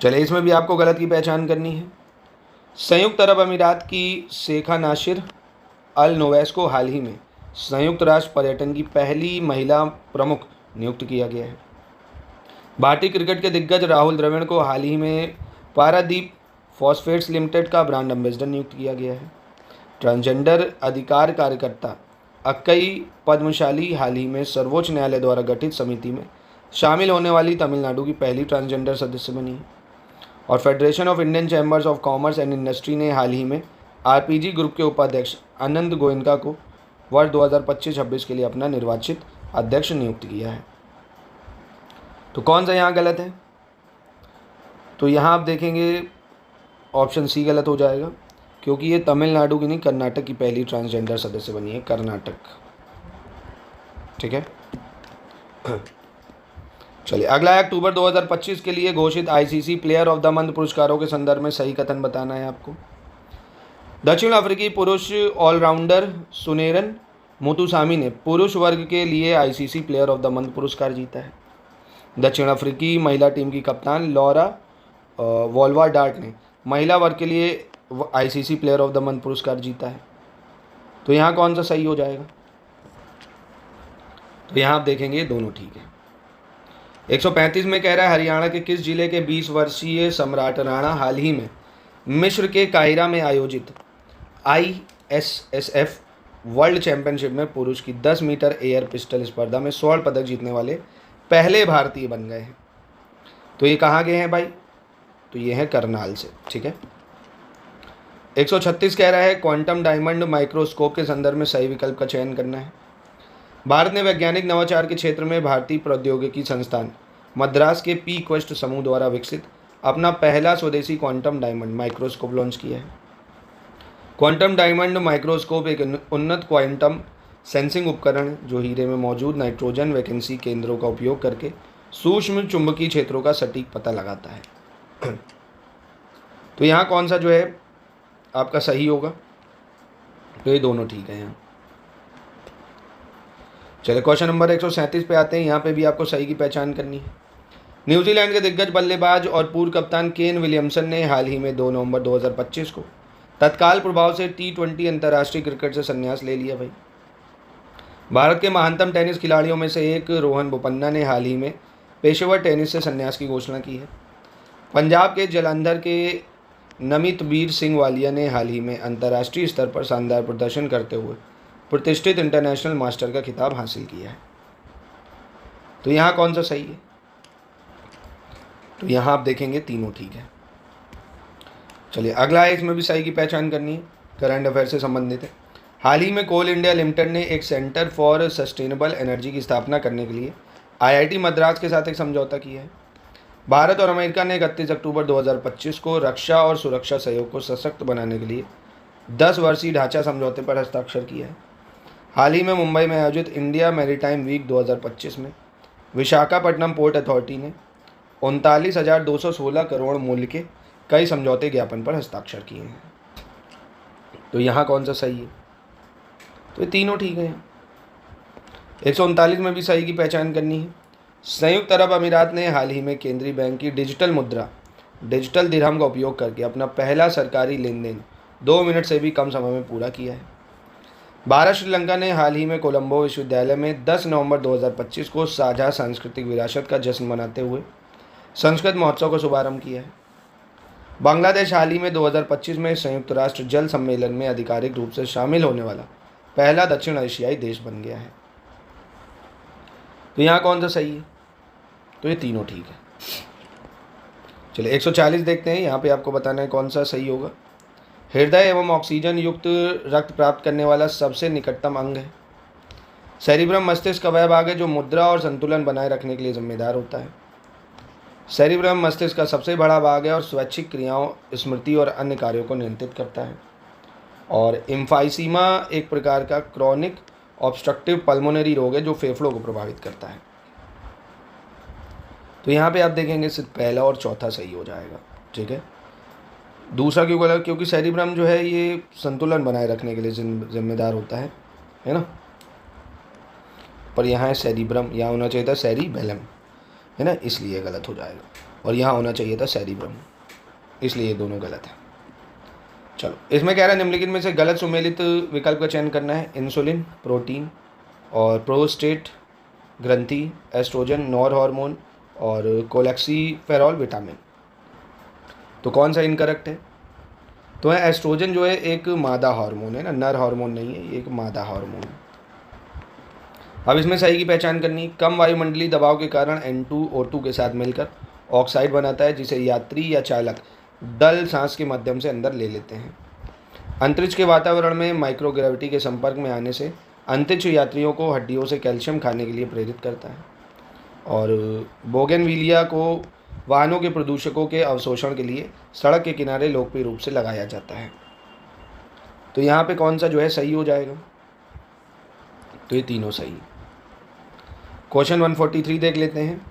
[SPEAKER 3] चलिए इसमें भी आपको गलत की पहचान करनी है। संयुक्त अरब अमीरात की शेखा नासिर अल नोवैस को हाल ही में संयुक्त राष्ट्र पर्यटन की पहली महिला प्रमुख नियुक्त किया गया है। भारतीय क्रिकेट के दिग्गज राहुल द्रविड़ को हाल ही में पारादीप फॉस्फेट्स लिमिटेड का ब्रांड एम्बेसडर नियुक्त किया गया है। ट्रांसजेंडर अधिकार कार्यकर्ता अक्कई पद्मशाली हाल ही में सर्वोच्च न्यायालय द्वारा गठित समिति में शामिल होने वाली तमिलनाडु की पहली ट्रांसजेंडर सदस्य बनी है। और federation of Indian chambers of commerce and industry ने हाल ही में आरपीजी ग्रुप के उपाध्यक्ष आनंद गोयनका को वर्ष 2025-26 के लिए अपना निर्वाचित अध्यक्ष नियुक्त किया है। तो कौन सा यहाँ गलत है? तो यहाँ आप देखेंगे ऑप्शन सी गलत हो जाएगा, क्योंकि ये तमिलनाडु की नहीं कर्नाटक की पहली ट्रांसजेंडर सदस्य बनी है, कर्नाटक। ठीक है, चलिए अगला है अक्टूबर 2025 के लिए घोषित ICC player of the month पुरस्कारों के संदर्भ में सही कथन बताना है आपको। दक्षिण अफ्रीकी पुरुष ऑलराउंडर सुनेरन मुतुसामी ने पुरुष वर्ग के लिए ICC player of the month पुरस्कार जीता है। दक्षिण अफ्रीकी महिला टीम की कप्तान लॉरा वॉल्वा डार्ट ने महिला वर्ग के लिए ICC player of the month पुरस्कार जीता है। तो यहाँ कौन सा सही हो जाएगा? तो यहाँ आप देखेंगे दोनों ठीक है। 135 में कह रहा है हरियाणा के किस जिले के 20 वर्षीय सम्राट राणा हाल ही में मिस्र के काहिरा में आयोजित ISSF वर्ल्ड चैंपियनशिप में पुरुष की 10 मीटर एयर पिस्टल स्पर्धा में स्वर्ण पदक जीतने वाले पहले भारतीय बन गए हैं? तो ये कहाँ गए हैं भाई? तो ये है करनाल से। ठीक है, 136 कह रहा है क्वांटम डायमंड माइक्रोस्कोप के संदर्भ में सही विकल्प का चयन करना है। भारत ने वैज्ञानिक नवाचार के क्षेत्र में भारतीय प्रौद्योगिकी संस्थान मद्रास के पी क्वेस्ट समूह द्वारा विकसित अपना पहला स्वदेशी क्वांटम डायमंड माइक्रोस्कोप लॉन्च किया है। क्वांटम डायमंड माइक्रोस्कोप एक उन्नत क्वांटम सेंसिंग उपकरण है जो हीरे में मौजूद नाइट्रोजन वैकेंसी केंद्रों का उपयोग करके सूक्ष्म चुंबकीय क्षेत्रों का सटीक पता लगाता है। तो यहाँ कौन सा जो है आपका सही होगा? तो ये दोनों ठीक है यहाँ। चलिए क्वेश्चन नंबर 137 पे आते हैं। यहाँ पे भी आपको सही की पहचान करनी है। न्यूजीलैंड के दिग्गज बल्लेबाज और पूर्व कप्तान केन विलियमसन ने हाल ही में 2 नवंबर 2025 को तत्काल प्रभाव से T20 अंतर्राष्ट्रीय क्रिकेट से संन्यास ले लिया भाई। भारत के महानतम टेनिस खिलाड़ियों में से एक रोहन बोपन्ना ने हाल ही में पेशेवर टेनिस से संन्यास की घोषणा की है। पंजाब के जलंधर के नमितवीर सिंह वालिया ने हाल ही में अंतर्राष्ट्रीय स्तर पर शानदार प्रदर्शन करते हुए प्रतिष्ठित इंटरनेशनल मास्टर का खिताब हासिल किया है। तो यहाँ कौन सा सही है? तो यहाँ आप देखेंगे तीनों ठीक है। चलिए अगला है, इसमें भी सही की पहचान करनी है, करंट अफेयर से संबंधित है। हाल ही में कोल इंडिया लिमिटेड ने एक सेंटर फॉर सस्टेनेबल एनर्जी की स्थापना करने के लिए IIT मद्रास के साथ एक समझौता किया है। भारत और अमेरिका ने 31 अक्टूबर 2025 को रक्षा और सुरक्षा सहयोग को सशक्त बनाने के लिए 10 वर्षीय ढांचा समझौते पर हस्ताक्षर किया है। हाल ही में मुंबई में आयोजित इंडिया मैरीटाइम वीक 2025 में विशाखापट्टनम पोर्ट अथॉरिटी ने 39,216 करोड़ मूल्य के कई समझौते ज्ञापन पर हस्ताक्षर किए हैं। तो यहाँ कौन सा सही है? तो ये तीनों ठीक है। 139 में भी सही की पहचान करनी है। संयुक्त अरब अमीरात ने हाल ही में केंद्रीय बैंक की डिजिटल मुद्रा डिजिटल दिरहम का उपयोग करके अपना पहला सरकारी लेन देन 2 मिनट से भी कम समय में पूरा किया है। भारत श्रीलंका ने हाल ही में कोलंबो विश्वविद्यालय में 10 नवंबर 2025 को साझा सांस्कृतिक विरासत का जश्न मनाते हुए संस्कृत महोत्सव का शुभारंभ किया है। बांग्लादेश हाल ही में 2025 में संयुक्त राष्ट्र जल सम्मेलन में आधिकारिक रूप से शामिल होने वाला पहला दक्षिण एशियाई देश बन गया है। तो यहाँ कौन सा सही है? तो ये तीनों ठीक है। चलिए 140 देखते हैं, यहाँ पे आपको बताना है कौन सा सही होगा। हृदय एवं ऑक्सीजन युक्त रक्त प्राप्त करने वाला सबसे निकटतम अंग है। सेरिब्रम मस्तिष्क का वह भाग है जो मुद्रा और संतुलन बनाए रखने के लिए जिम्मेदार होता है। सेरिब्रम मस्तिष्क का सबसे बड़ा भाग है और स्वैच्छिक क्रियाओं, स्मृति और अन्य कार्यों को नियंत्रित करता है। और इम्फाइसीमा एक प्रकार का क्रॉनिक ऑब्स्ट्रक्टिव पल्मोनरी रोग है जो फेफड़ों को प्रभावित करता है। तो यहाँ पे आप देखेंगे सिर्फ पहला और चौथा सही हो जाएगा, ठीक है। दूसरा क्यों गलत? क्योंकि सेरिब्रम जो है ये संतुलन बनाए रखने के लिए जिम्मेदार होता है ना। पर यहाँ है सेरिब्रम, यहाँ होना चाहिए था सेरिबेलम, है ना, इसलिए गलत हो जाएगा। और यहाँ होना चाहिए था सेरिब्रम, इसलिए ये दोनों गलत है। चलो, इसमें कह रहा है निम्नलिखित में से गलत सुमेलित विकल्प का चयन करना है। इंसुलिन, प्रोटीन और प्रोस्टेट ग्रंथि, एस्ट्रोजन, नॉर हार्मोन और कोलेक्सीफेरॉल विटामिन। तो कौन सा इनकरेक्ट है? तो है एस्ट्रोजन जो है एक मादा हार्मोन है ना, नर हार्मोन नहीं है, ये एक मादा हार्मोन है। अब इसमें सही की पहचान करनी। कम वायुमंडलीय दबाव के कारण N2O2 के साथ मिलकर ऑक्साइड बनाता है जिसे यात्री या चालक डल सांस के माध्यम से अंदर ले लेते हैं। अंतरिक्ष के वातावरण में माइक्रोग्रेविटी के संपर्क में आने से अंतरिक्ष यात्रियों को हड्डियों से कैल्शियम खाने के लिए प्रेरित करता है। और बोगनविलिया को वाहनों के प्रदूषकों के अवशोषण के लिए सड़क के किनारे लोकप्रिय रूप से लगाया जाता है। तो यहाँ पे कौन सा जो है सही हो जाएगा? तो ये तीनों सही। क्वेश्चन 143 देख लेते हैं।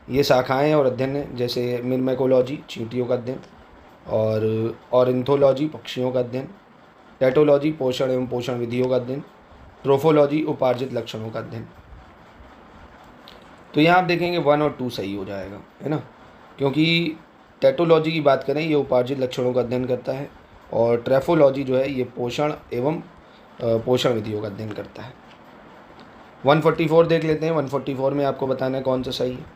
[SPEAKER 3] ये शाखाएं और अध्ययन है, जैसे मिर्मेकोलॉजी चींटियों का अध्ययन, और ऑर्निथोलॉजी पक्षियों का अध्ययन, टेटोलॉजी पोषण एवं पोषण विधियों का अध्ययन, ट्रोफोलॉजी उपार्जित लक्षणों का अध्ययन। तो यहाँ आप देखेंगे 1 और 2 सही हो जाएगा, है ना, क्योंकि टेटोलॉजी की बात करें ये उपार्जित लक्षणों का अध्ययन करता है, और ट्रेफोलॉजी जो है ये पोषण एवं पोषण विधियों का अध्ययन करता है। 144 देख लेते हैं। 144 में आपको बताना है कौन सा सही है।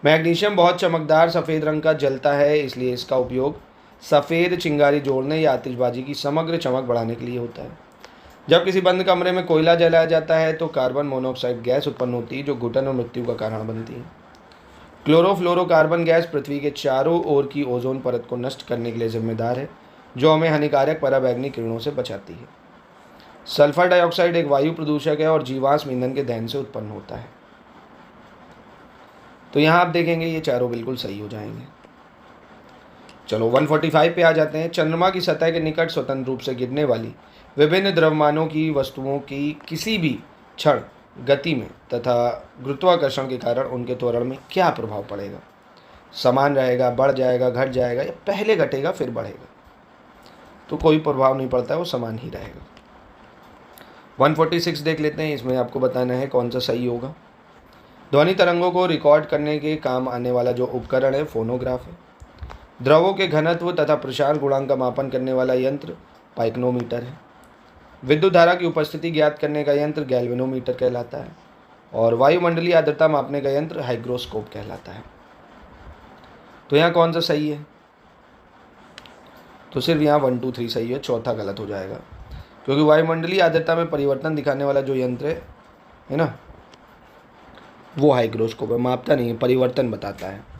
[SPEAKER 3] मैग्नीशियम बहुत चमकदार सफ़ेद रंग का जलता है, इसलिए इसका उपयोग सफ़ेद चिंगारी जोड़ने या आतिशबाजी की समग्र चमक बढ़ाने के लिए होता है। जब किसी बंद कमरे में कोयला जलाया जाता है तो कार्बन मोनोऑक्साइड गैस उत्पन्न होती है जो घुटन और मृत्यु का कारण बनती है। क्लोरोफ्लोरोकार्बन गैस पृथ्वी के चारों ओर की ओजोन परत को नष्ट करने के लिए जिम्मेदार है, जो हमें हानिकारक पराबैंगनी किरणों से बचाती है। सल्फर डाइऑक्साइड एक वायु प्रदूषक है और जीवाश्म ईंधन के दहन से उत्पन्न होता है। तो यहाँ आप देखेंगे ये चारों बिल्कुल सही हो जाएंगे। चलो 145 पे आ जाते हैं। चंद्रमा की सतह के निकट स्वतंत्र रूप से गिरने वाली विभिन्न द्रव्यमानों की वस्तुओं की किसी भी क्षण गति में तथा गुरुत्वाकर्षण के कारण उनके त्वरण में क्या प्रभाव पड़ेगा? समान रहेगा, बढ़ जाएगा, घट जाएगा, या पहले घटेगा फिर बढ़ेगा? तो कोई प्रभाव नहीं पड़ता है, वो समान ही रहेगा। 146 देख लेते हैं। इसमें आपको बताना है कौन सा सही होगा। ध्वनि तरंगों को रिकॉर्ड करने के काम आने वाला जो उपकरण है फोनोग्राफ है। द्रवों के घनत्व तथा प्रसार गुणांक का मापन करने वाला यंत्र पाइक्नोमीटर है। विद्युत धारा की उपस्थिति ज्ञात करने का यंत्र गैल्वेनोमीटर कहलाता है। और वायुमंडलीय आर्द्रता मापने का यंत्र हाइग्रोस्कोप कहलाता है। तो यहाँ कौन सा सही है? तो सिर्फ यहाँ 1 2 3 सही है, चौथा गलत हो जाएगा, क्योंकि वायुमंडलीय आर्द्रता में परिवर्तन दिखाने वाला जो यंत्र है ना, वो हाइग्रोस्कोप है, मापता नहीं है, परिवर्तन बताता है।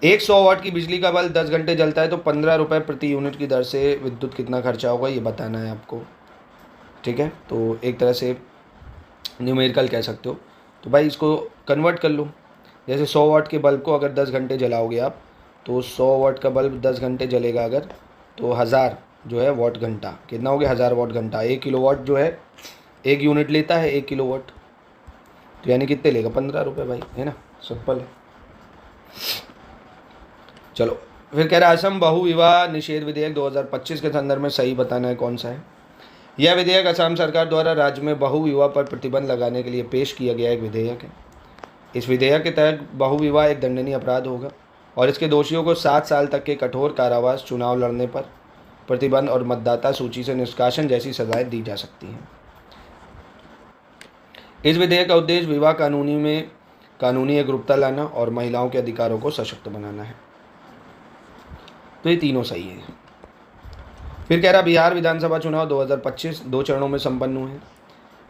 [SPEAKER 3] 100 वाट की बिजली का बल्ब 10 घंटे जलता है तो 15 रुपये प्रति यूनिट की दर से विद्युत कितना खर्चा होगा ये बताना है आपको, ठीक है। तो एक तरह से न्यूमेरिकल कह सकते हो। तो भाई इसको कन्वर्ट कर लो। जैसे 100 वाट के बल्ब को अगर 10 घंटे जलाओगे आप, तो 100 वाट का बल्ब 10 घंटे जलेगा अगर, तो 1000 जो है वाट घंटा कितना हो गया? 1000 वाट घंटा। 1 किलोवाट जो है 1 यूनिट लेता है 1 किलोवाट, तो यानी कितने लेगा? 15 रुपये भाई, है ना, सिंपल है। चलो फिर कह रहा है असम बहुविवाह निषेध विधेयक 2025 के संदर्भ में सही बताना है कौन सा है। यह विधेयक असम सरकार द्वारा राज्य में बहुविवाह पर प्रतिबंध लगाने के लिए पेश किया गया एक विधेयक है। इस विधेयक के तहत बहुविवाह एक दंडनीय अपराध होगा और इसके दोषियों को 7 साल तक के कठोर कारावास, चुनाव लड़ने पर प्रतिबंध और मतदाता सूची से निष्कासन जैसी सजाएं दी जा सकती हैं। इस विधेयक का उद्देश्य विवाह कानूनी में कानूनी एकरूपता लाना और महिलाओं के अधिकारों को सशक्त बनाना है। तो ये तीनों सही है। फिर कह रहा बिहार विधानसभा चुनाव 2025 2 चरणों में संपन्न हुए हैं।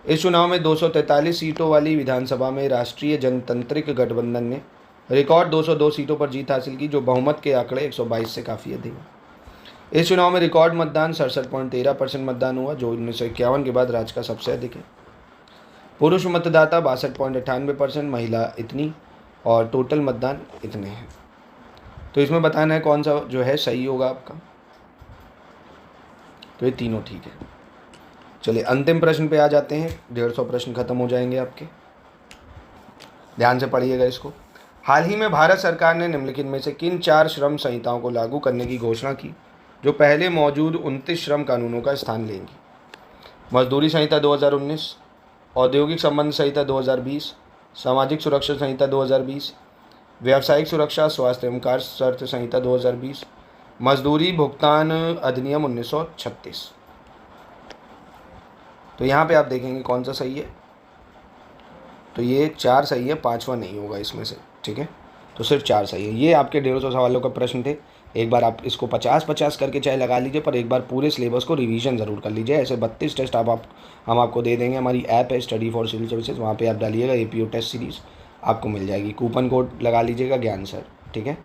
[SPEAKER 3] इस चुनाव में 243 सीटों वाली विधानसभा में राष्ट्रीय जनतांत्रिक गठबंधन ने रिकॉर्ड 202 सीटों पर जीत हासिल की, जो बहुमत के आंकड़े 122 से काफ़ी अधिक है। इस चुनाव में रिकॉर्ड मतदान 67.13% मतदान हुआ, जो 1951 के बाद राज्य का सबसे अधिक है। पुरुष मतदाता 62.98%, महिला इतनी, और टोटल मतदान इतने हैं। तो इसमें बताना है कौन सा जो है सही होगा आपका। तो ये तीनों ठीक है। चलिए अंतिम प्रश्न पे आ जाते हैं। 150 प्रश्न खत्म हो जाएंगे आपके। ध्यान से पढ़िएगा इसको। हाल ही में भारत सरकार ने निम्नलिखित में से किन 4 श्रम संहिताओं को लागू करने की घोषणा की, जो पहले मौजूद 29 श्रम कानूनों का स्थान लेंगी? मजदूरी संहिता 2019, औद्योगिक संबंध संहिता 2020, सामाजिक सुरक्षा संहिता 2020, व्यावसायिक सुरक्षा स्वास्थ्य एवं कार्य शर्त संहिता 2020, मजदूरी भुगतान अधिनियम 1936। तो यहाँ पे आप देखेंगे कौन सा सही है। तो ये 4 सही है, 5वां नहीं होगा इसमें से, ठीक है। तो सिर्फ 4 सही है। ये आपके 150 सवालों का प्रश्न थे। एक बार आप इसको 50-50 करके चाहे लगा लीजिए, पर एक बार पूरे सिलेबस को रिवीजन ज़रूर कर लीजिए। ऐसे 32 टेस्ट हम आपको दे देंगे। हमारी ऐप है स्टडी फॉर सिविल सर्विसेज, वहाँ पे आप डालिएगा APO टेस्ट सीरीज़, आपको मिल जाएगी। कूपन कोड लगा लीजिएगा ज्ञान सर, ठीक है।